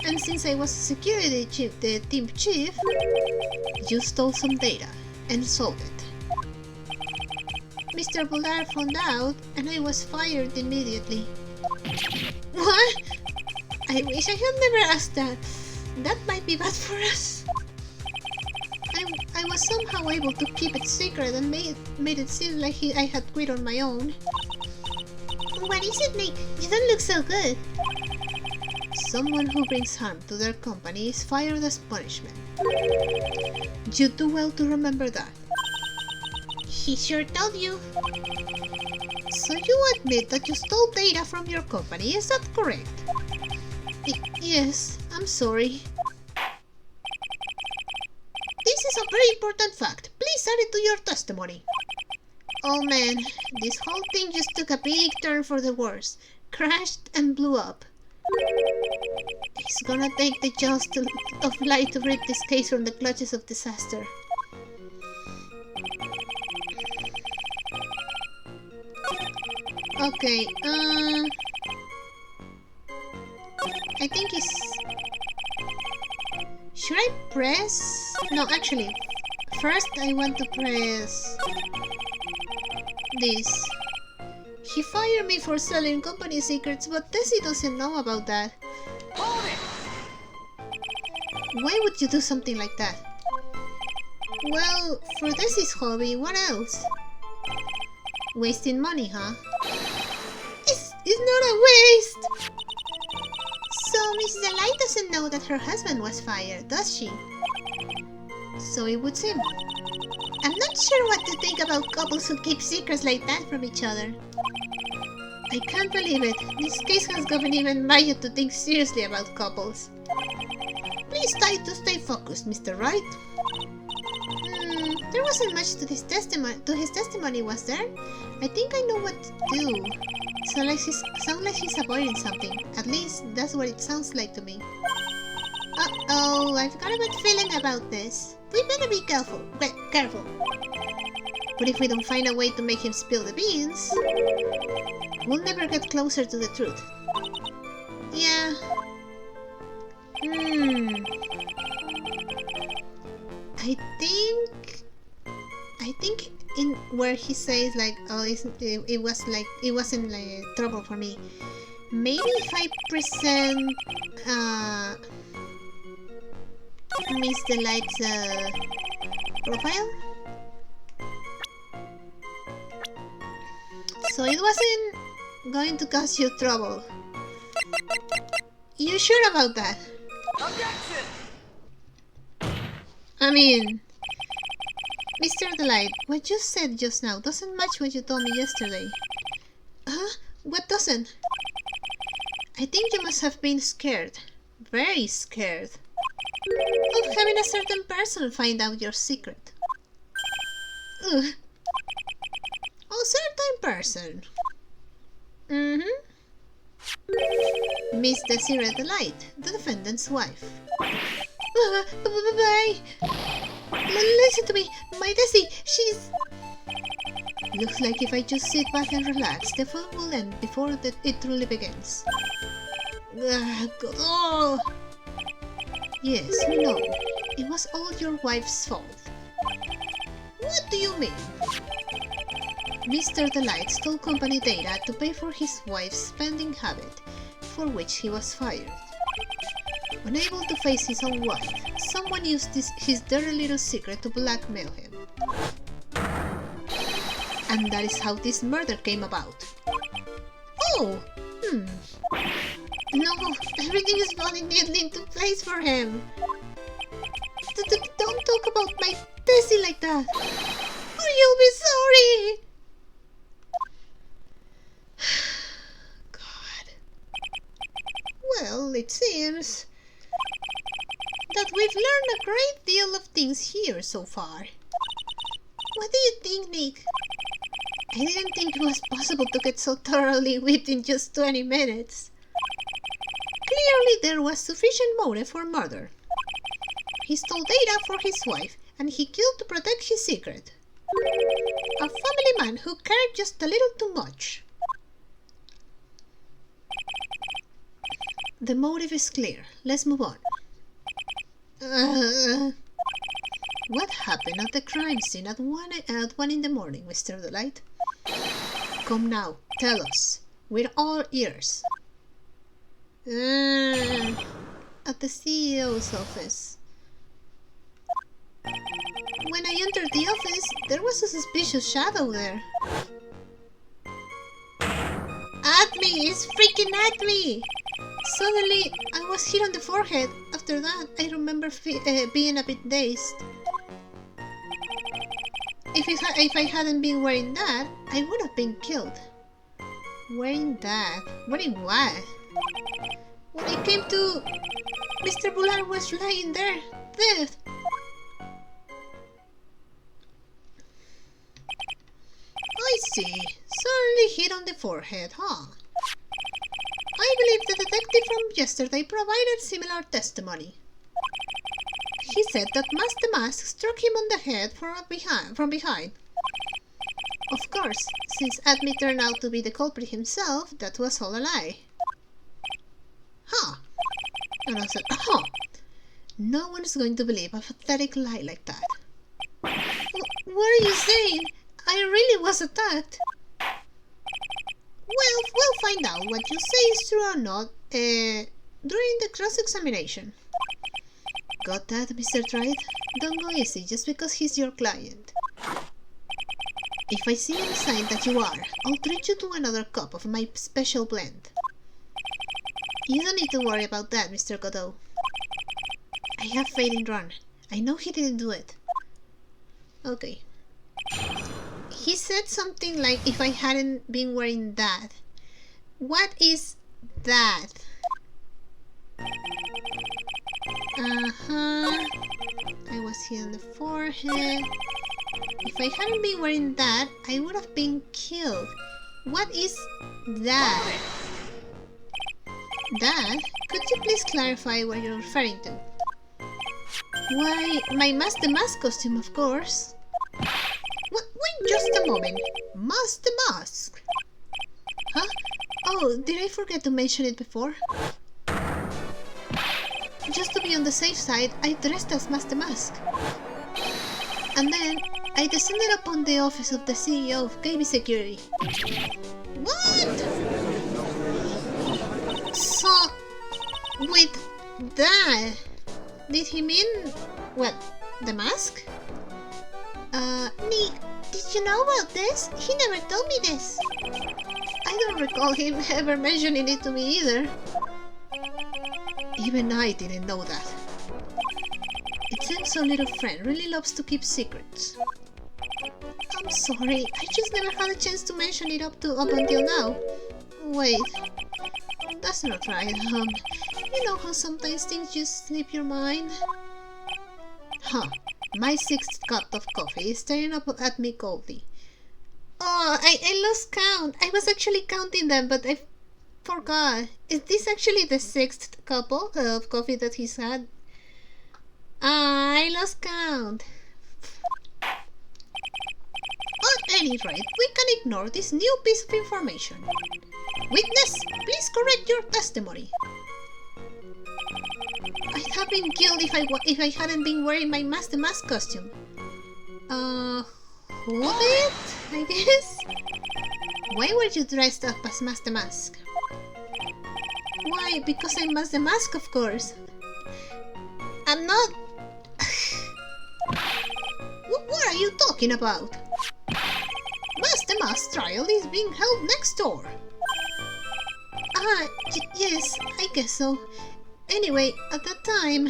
And since I was security chief, the team chief, you stole some data and sold it. Mr. Bullard found out and I was fired immediately. What? I wish I had never asked that. That might be bad for us. I was somehow able to keep it secret and made it seem like I had quit on my own. What is it, Nick? You don't look so good. Someone who brings harm to their company is fired as punishment. You do well to remember that. He sure told you. So you admit that you stole data from your company, is that correct? Yes, I'm sorry. This is a very important fact. Please add it to your testimony. Oh man, this whole thing just took a big turn for the worse. Crashed and blew up. It's gonna take the jaws of light to rip this case from the clutches of disaster. Okay, I think it's... Should I press? No, actually, first I want to press this. He fired me for selling company secrets, but Tessie doesn't know about that. Hold it! Why would you do something like that? Well, for Tessie's hobby, what else? Wasting money, huh? It's not a waste! So Miss Delight doesn't know that her husband was fired, does she? So it would seem. I'm not sure what to think about couples who keep secrets like that from each other. I can't believe it. This case has gotten even Maya to think seriously about couples. Please try to stay focused, Mr. Wright. There wasn't much to his testimony, was there? I think I know what to do. Sounds like he's avoiding something. At least, that's what it sounds like to me. Uh-oh, I've got a bad feeling about this. We better be careful. Careful. But if we don't find a way to make him spill the beans, we'll never get closer to the truth. Yeah. I think in where he says like, oh, it wasn't like trouble for me. Maybe if I present Miss Delight's profile. So it wasn't going to cause you trouble. You sure about that? Objection! I mean, Mr. Delight, what you said just now doesn't match what you told me yesterday. Huh? What doesn't? I think you must have been scared. Very scared. of having a certain person find out your secret. Ugh. A certain person. Miss Desiree Delight, the defendant's wife. Bye. Listen to me, my Desi, she's... Looks like if I just sit back and relax, the fun will end before it truly begins. Oh. Yes, we know. It was all your wife's fault. What do you mean? Mr. Delight stole company data to pay for his wife's spending habit, for which he was fired. Unable to face his own wife, someone used his dirty little secret to blackmail him. And that is how this murder came about. Oh! No, everything is falling neatly into place for him. Don't talk about my Tessie like that, or you'll be sorry! God. Well, it seems that we've learned a great deal of things here so far. What do you think, Nick? I didn't think it was possible to get so thoroughly whipped in just 20 minutes. Clearly there was sufficient motive for murder. He stole data for his wife, and he killed to protect his secret. A family man who cared just a little too much. The motive is clear. Let's move on. What happened at the crime scene at 1 in the morning, Mr. Delight? Come now, tell us. We're all ears. At the CEO's office. When I entered the office, there was a suspicious shadow there. At me! It's freaking at me! Suddenly, I was hit on the forehead. After that, I remember being a bit dazed. If I hadn't been wearing that, I would have been killed. Wearing that? Wearing what? When I came to, Mr. Bullard was lying there, dead. I see. Suddenly hit on the forehead, huh? I believe the detective from yesterday provided similar testimony. He said that the mask struck him on the head from behind. Of course, since Admi turned out to be the culprit himself, that was all a lie. Huh. And I said, huh. No one's going to believe a pathetic lie like that. What are you saying? I really was attacked. Well, we'll find out what you say is true or not during the cross-examination. Got that, Mr. Wright? Don't go easy just because he's your client. If I see any sign that you are, I'll treat you to another cup of my special blend. You don't need to worry about that, Mr. Godot. I have faith in Ron. I know he didn't do it. Okay. He said something like, if I hadn't been wearing that. What is that? I was hit on the forehead. If I hadn't been wearing that, I would have been killed. What is that? That? Could you please clarify what you're referring to? Why, my Master Mask costume, of course. Wait just a moment. Master Mask? Huh? Oh, did I forget to mention it before? Just to be on the safe side, I dressed as Master Mask. And then, I descended upon the office of the CEO of KB Security. What? So, with that, did he mean, what, the mask? Nick, did you know about this? He never told me this. I don't recall him ever mentioning it to me either. Even I didn't know that. It seems our little friend really loves to keep secrets. I'm sorry, I just never had a chance to mention it up until now. Wait, that's not right. You know how sometimes things just slip your mind? Huh. My sixth cup of coffee is staring up at me coldly. Oh, I lost count. I was actually counting them, but I forgot. Is this actually the sixth cup of coffee that he's had? I lost count. At any rate, we can ignore this new piece of information. Witness, please correct your testimony. I'd have been killed if I hadn't been wearing my Master Mask costume. Who did? I guess? Why were you dressed up as Master Mask? Why, because I'm Master Mask, of course. I'm not... What are you talking about? Master Mask trial is being held next door. Yes, I guess so. Anyway, at that time,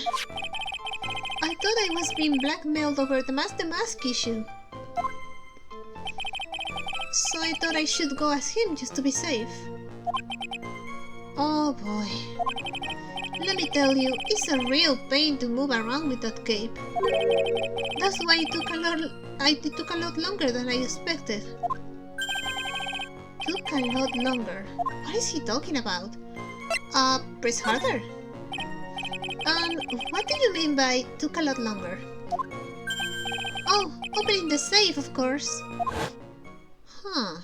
I thought I was being blackmailed over the Master Mask issue. So I thought I should go as him just to be safe. Oh boy. Let me tell you, it's a real pain to move around with that cape. That's why it took a lot longer than I expected. Took a lot longer. What is he talking about? Press harder. What do you mean by took a lot longer? Oh, opening the safe, of course. Huh.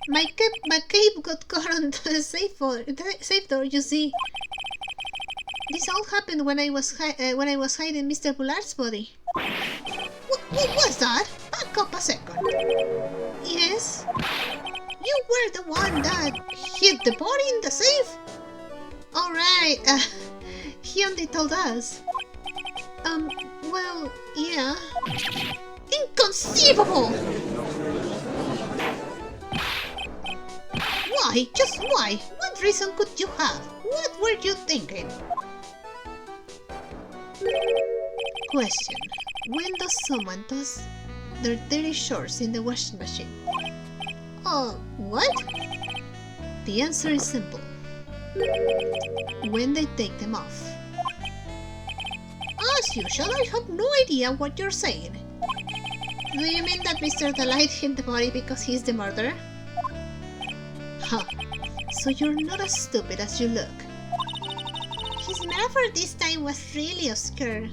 My cape got caught on the safe door, you see. This all happened when I was hiding Mr. Bullard's body. What was that? Back up a second. Yes? You were the one that hid the body in the safe? Alright, he only told us. Well, yeah. Inconceivable! Why? Just why? What reason could you have? What were you thinking? Question. When does someone toss their dirty shorts in the washing machine? Oh, what? The answer is simple. When they take them off. As usual, I have no idea what you're saying. Do you mean that Mr. Delight hid the body because he's the murderer? Huh. So you're not as stupid as you look. His metaphor this time was really obscure.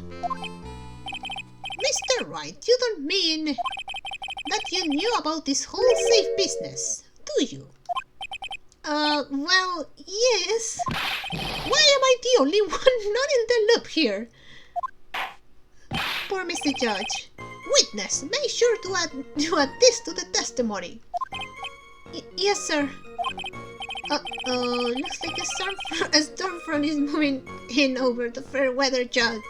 Mr. Wright, you don't mean that you knew about this whole safe business, do you? Well, yes. Why am I the only one not in the loop here? Poor Mr. Judge. Witness, make sure to add this to the testimony. Yes, sir. Uh-oh, looks like a storm front is moving in over the fair weather, Judge.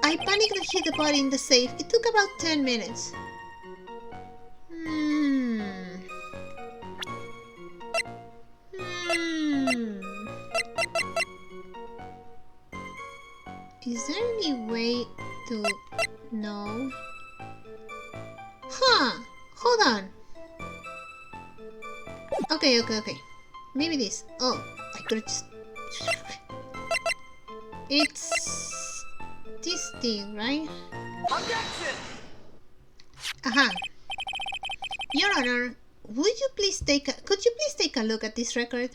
I panicked and hid the body in the safe. It took about 10 minutes. Is there any way to know? Huh! Hold on. Okay. Maybe this. Oh, I could just... It's... this thing, right? Objection! Aha. Your Honor, could you please take a look at this record?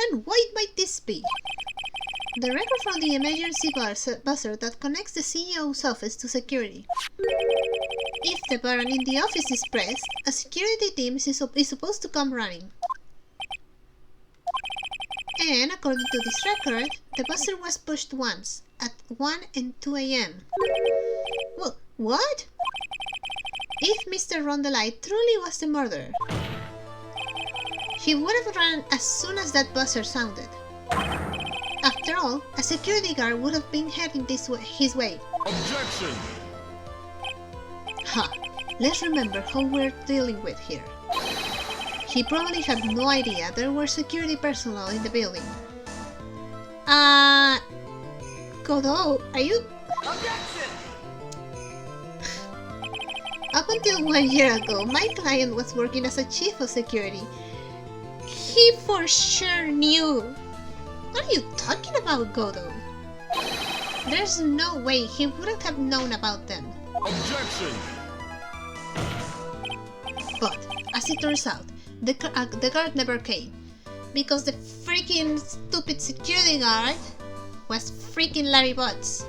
And what might this be? The record from the emergency buzzer that connects the CEO's office to security. If the button in the office is pressed, a security team is supposed to come running. And according to this record, the buzzer was pushed once, at 1 and 2 a.m. Well, what? If Mr. Rondelite truly was the murderer, he would have run as soon as that buzzer sounded. After all, a security guard would have been heading his way. Objection! Ha! Let's remember who we're dealing with here. He probably had no idea there were security personnel in the building. Godot, are you... Objection! Up until 1 year ago, my client was working as a chief of security. He for sure knew. What are you talking about, Godo? There's no way he wouldn't have known about them. Objection! But, as it turns out, the guard never came. Because the freaking stupid security guard was freaking Larry Butts.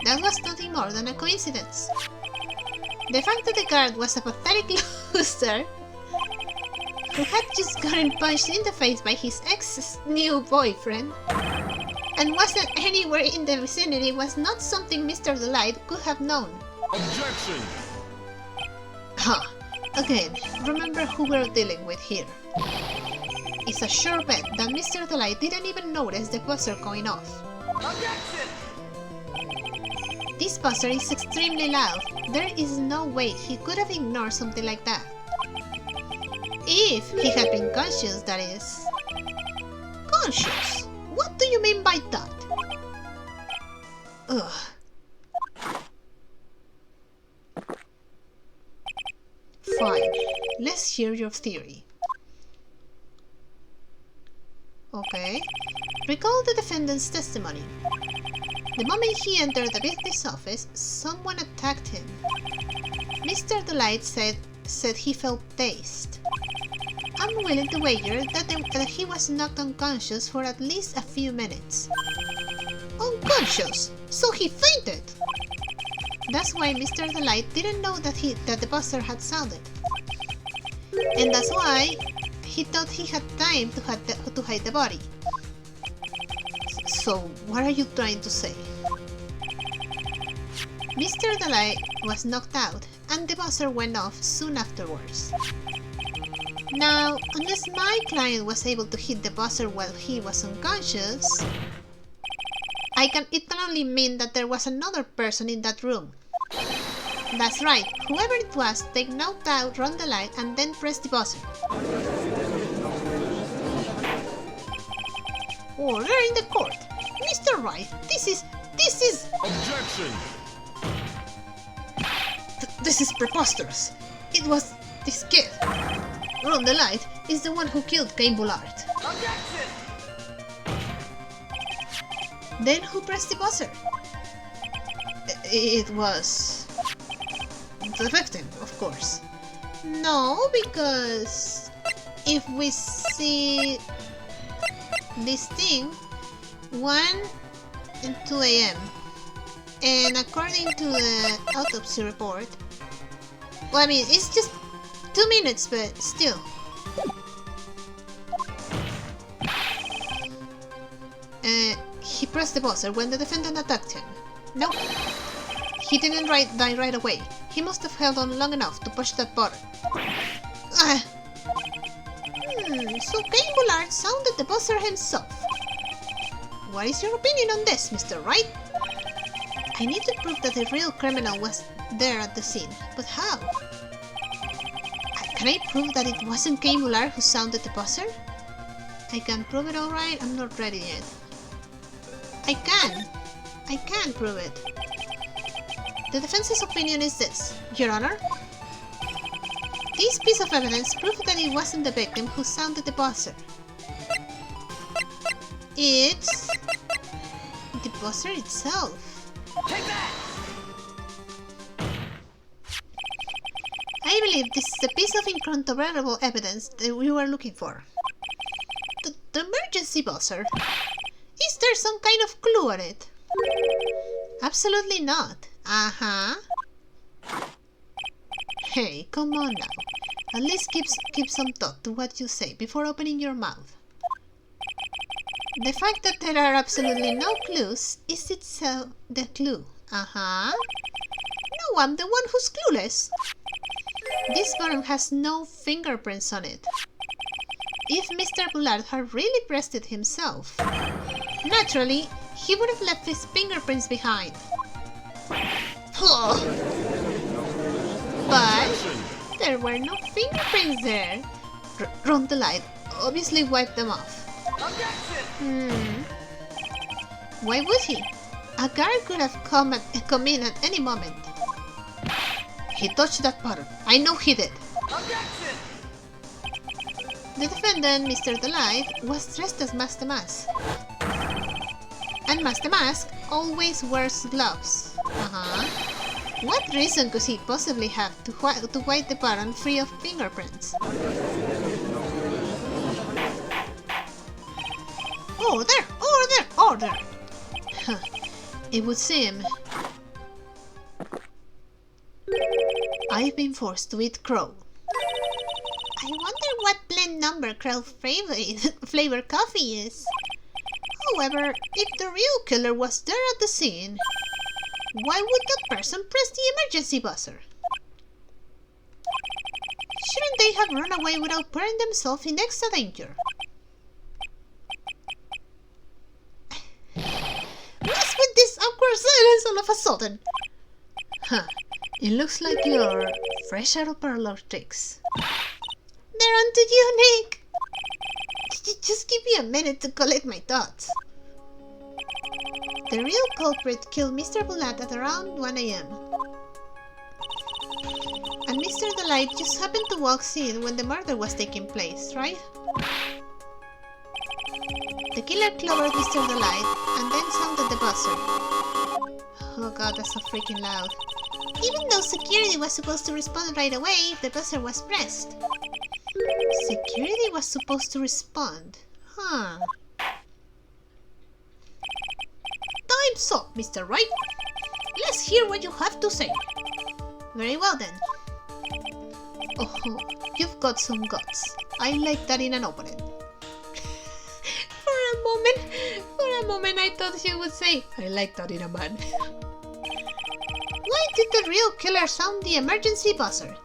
That was nothing more than a coincidence. The fact that the guard was a pathetic loser who had just gotten punched in the face by his ex's new boyfriend and wasn't anywhere in the vicinity was not something Mr. Delight could have known. Objection! Ha! Again, remember who we're dealing with here. It's a sure bet that Mr. Delight didn't even notice the buzzer going off. Objection! This buzzer is extremely loud. There is no way he could have ignored something like that. If he had been conscious, that is. Conscious? What do you mean by that? Ugh. Fine. Let's hear your theory. Okay. Recall the defendant's testimony. The moment he entered the victim's office, someone attacked him. Mr. Delight said he felt dazed. I'm willing to wager that he was knocked unconscious for at least a few minutes. Unconscious? So he fainted! That's why Mr. Delight didn't know that the buzzer had sounded. And that's why he thought he had time to hide the body. So, what are you trying to say? Mr. Delight was knocked out, and the buzzer went off soon afterwards. Now, unless my client was able to hit the buzzer while he was unconscious, it can only mean that there was another person in that room. That's right, whoever it was, they knocked out Ron the light and then pressed the buzzer. Order in the court. Mr. Wright, this is... Objection! This is preposterous. It was this kid. Ron the Light is the one who killed Cain Bullard. Objection! Then who pressed the buzzer? It was... the victim, of course. No, because... if we see... this thing... 1 and 2 a.m. And according to the autopsy report... well, I mean, it's just 2 minutes, but still. He pressed the buzzer when the defendant attacked him. Nope. He didn't die right away. He must have held on long enough to push that button. So Cain Bullard sounded the buzzer himself. What is your opinion on this, Mr. Wright? I need to prove that the real criminal was there at the scene, but how? Can I prove that it wasn't Cain Bullard who sounded the buzzer? I can prove it, alright, I'm not ready yet. I can prove it. The defense's opinion is this, Your Honor. This piece of evidence proves that it wasn't the victim who sounded the buzzer. It's... the buzzer itself. Take that! I believe this is a piece of incontrovertible evidence that we were looking for. The emergency buzzer. Is there some kind of clue on it? Absolutely not. Hey, come on now. At least give some thought to what you say before opening your mouth. The fact that there are absolutely no clues is itself the clue. No, I'm the one who's clueless. This bottom has no fingerprints on it. If Mr. Bullard had really pressed it himself, naturally, he would have left his fingerprints behind. But there were no fingerprints there. Ron the Light obviously wiped them off. Objection! Why would he? A guard could have come in at any moment. He touched that button. I know he did. Objection! The defendant, Mr. Delight, was dressed as Master Mask. And Master Mask always wears gloves. What reason could he possibly have to wipe the button free of fingerprints? Order! Order! Order! Huh. It would seem I've been forced to eat crow. I wonder what blend number crow flavor coffee is. However, if the real killer was there at the scene, why would that person press the emergency buzzer? Shouldn't they have run away without putting themselves in extra danger? What's with this awkward silence all of a sudden? It looks like you're fresh out of parlor tricks. They're onto you, Nick! Just give me a minute to collect my thoughts. The real culprit killed Mr. Bulat at around 1 AM. And Mr. Delight just happened to walk in when the murder was taking place, right? The killer clobbered Mr. Delight and then sounded the buzzer. Oh god, that's so freaking loud. Even though security was supposed to respond right away if the buzzer was pressed. Security was supposed to respond. Time's up, Mr. Wright. Let's hear what you have to say. Very well then. Oh, you've got some guts. I like that in an opponent. For a moment I thought you would say, I like that in a man. Why did the real killer sound the emergency buzzer?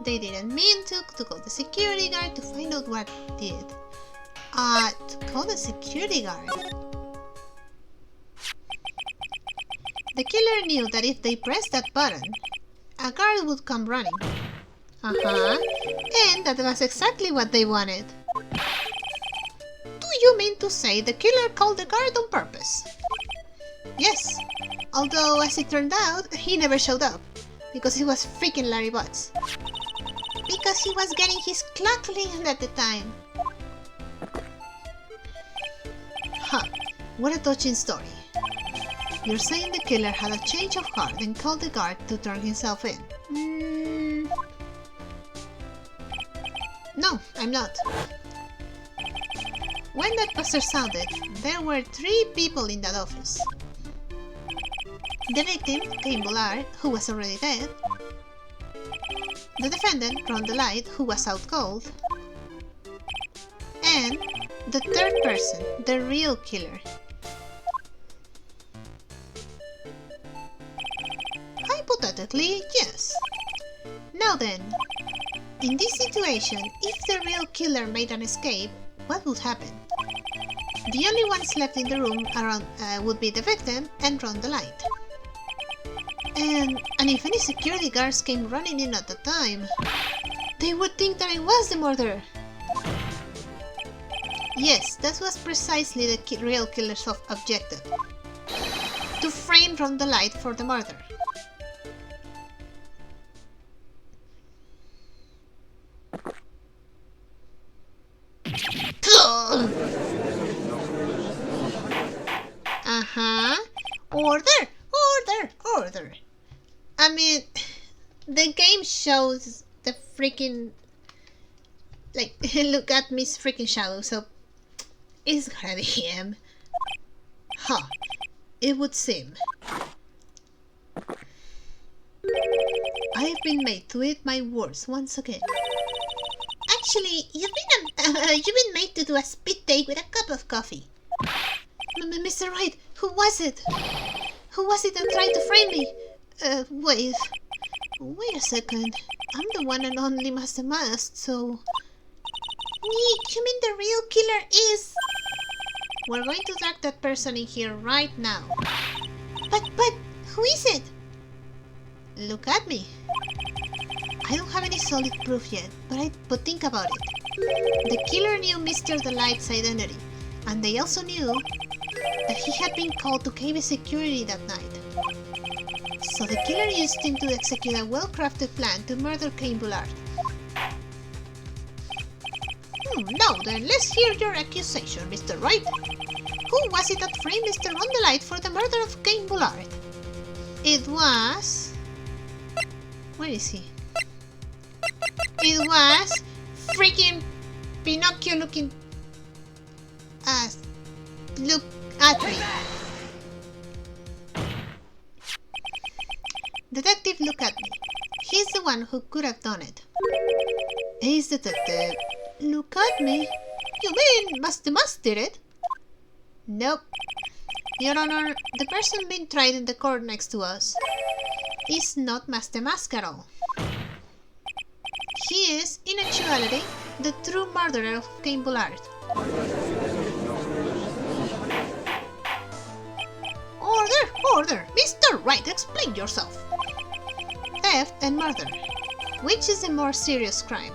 They didn't mean to call the security guard to find out what did. To call the security guard. The killer knew that if they pressed that button, a guard would come running. And that was exactly what they wanted. Do you mean to say the killer called the guard on purpose? Yes, although as it turned out, he never showed up, because he was freaking Larry Butts. Because he was getting his clock cleaned at the time. What a touching story. You're saying the killer had a change of heart and called the guard to turn himself in. No, I'm not. When that buzzer sounded, there were 3 people in that office. The victim, Cain Bullard, who was already dead. The defendant, Ron Delight, who was out cold. And the third person, the real killer. Hypothetically, yes. Now then, in this situation, if the real killer made an escape, what would happen? The only ones left in the room around would be the victim and Ron Delight. And if any security guards came running in at the time, they would think that I was the murderer. Yes, that was precisely the real killer's objective. To frame Ron Delight for the murder. Order! Order! Order! I mean, the game shows the freaking... Like, look at Miss freaking Shadow, so... It's gotta be him. It would seem. I've been made to eat my words once again. Actually, you've been made to do a spit take with a cup of coffee. Mr. Wright, who was it? Who was it that tried to frame me? Wait a second. I'm the one and only Master Mask, so... Nick, you mean the real killer is... We're going to drag that person in here right now. But, who is it? Look at me. I don't have any solid proof yet, but think about it. The killer knew Mr. Delight's identity, and they also knew that he had been called to KB security that night. So the killer used him to execute a well-crafted plan to murder Cain Bullard. Now then, let's hear your accusation, Mr. Wright. Who was it that framed Mr. Rondelite for the murder of Cain Bullard? It was... Where is he? It was... freaking Pinocchio looking... look at me. Detective, look at me. He's the one who could have done it. He's detective. Look at me. You mean Master Mas did it? Nope. Your Honor, the person being tried in the court next to us is not Master Mask at all. He is, in actuality, the true murderer of Cain Bullard. Order! Order! Mr. Wright, explain yourself! Theft and murder. Which is the more serious crime?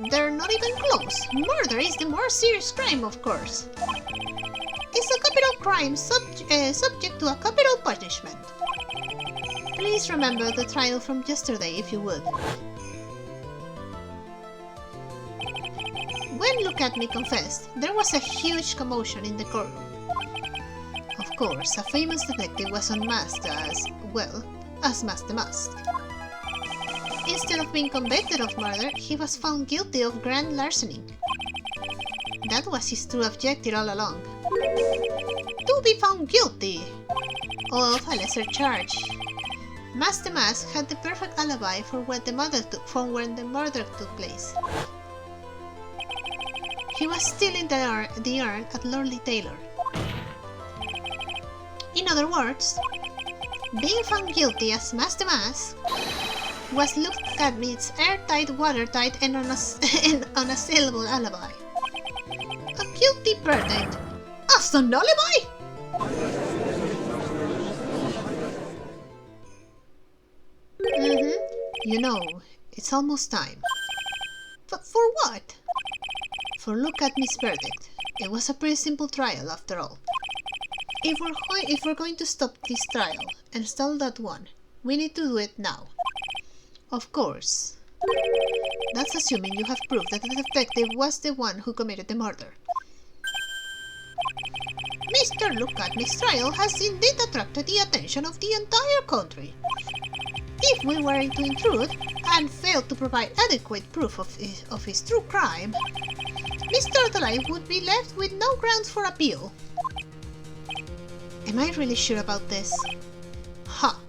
They're not even close. Murder is the more serious crime, of course. It's a capital crime subject to a capital punishment. Please remember the trial from yesterday, if you would. When Look at Me confessed, there was a huge commotion in the courtroom. Of course, a famous detective was unmasked as, well, as Master Mask. Instead of being convicted of murder, he was found guilty of grand larceny. That was his true objective all along. To be found guilty of a lesser charge. Master Mask had the perfect alibi for when the murder took place. He was still in the urn at Lordly Taylor. In other words, being found guilty as Master Mask was Look at Me's airtight, watertight, and unassailable alibi. A guilty verdict as an alibi? You know, it's almost time. But for what? For Look at Me's verdict. It was a pretty simple trial, after all. If we're going to stop this trial and stall that one, we need to do it now. Of course. That's assuming you have proof that the detective was the one who committed the murder. Mr. Look at Me's trial has indeed attracted the attention of the entire country. If we were to intrude and fail to provide adequate proof of his true crime, Mr. Rondelite would be left with no grounds for appeal. Am I really sure about this? Ha!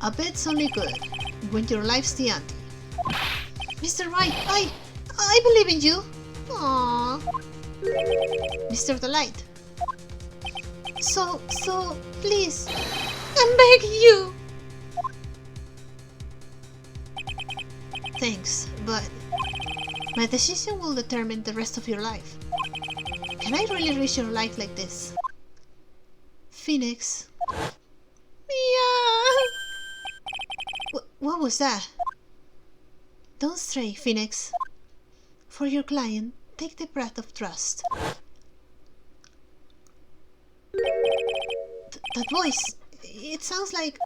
A bet's only good when your life's the ante. Mr. Wright, I believe in you. Aww. Mr. Rondelite. So, please, I'm begging you. Thanks, but my decision will determine the rest of your life. Can I really risk your life like this? Phoenix. Meow. What was that? Don't stray, Phoenix. For your client, take the breath of trust. That voice, it sounds like...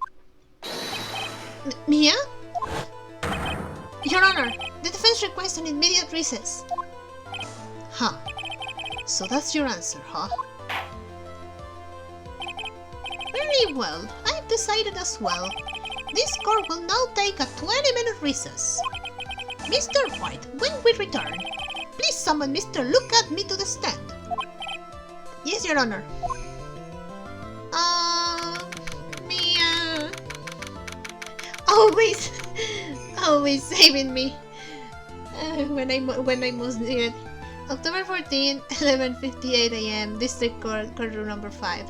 Mia? Your Honor, the defense requests an immediate recess. Huh. So that's your answer, huh? Very well, I've decided as well. This court will now take a 20-minute recess. Mr. Wright, when we return, please summon Mr. Look at Me to the stand. Yes, Your Honor. Mia. Always saving me. When I most need it. October 14, 11:58 a.m. District Court, courtroom number 5.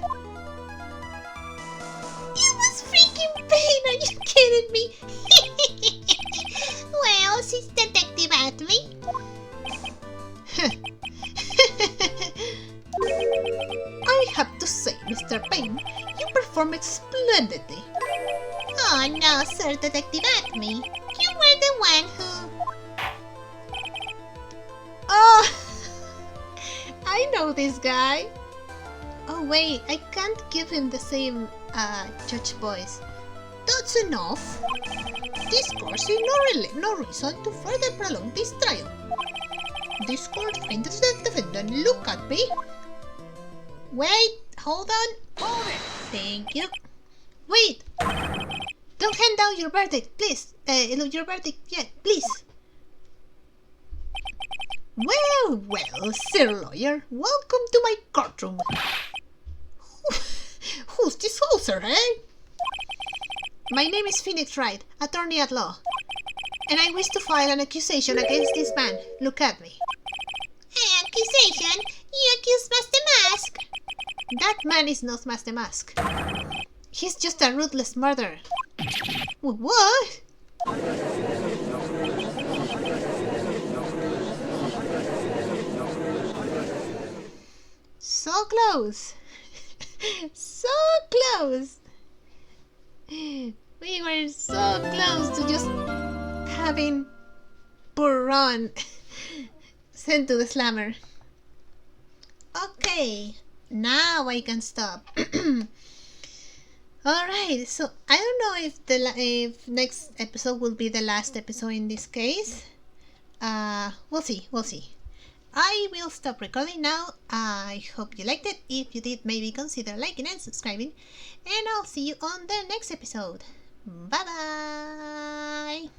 It was freaking pain. Are you kidding me? Well, she's Detective at me. I have to say, Mr. Payne, you performed splendidly. Oh no, Sir Detective Acme. You were the one who... Oh! I know this guy. Oh wait, I can't give him the same judge voice. That's enough. This court sees no reason to further prolong this trial. Discord friend to the defendant. Look at me. Wait, hold on. Hold it! Thank you. Wait. Don't hand down your verdict, please. Your verdict yet, please. Well, sir lawyer. Welcome to my courtroom. Who's this officer, eh? My name is Phoenix Wright, attorney at law. And I wish to file an accusation against this man. Look at me. Accusation? You accuse Master Mask? That man is not Master Mask. He's just a ruthless murderer. What? So close. So close. We were so close to just having poor Ron sent to the slammer. Okay, now I can stop. Alright, so I don't know if next episode will be the last episode in this case. We'll see. I will stop recording now. I hope you liked it. If you did, maybe consider liking and subscribing. And I'll see you on the next episode. Bye bye!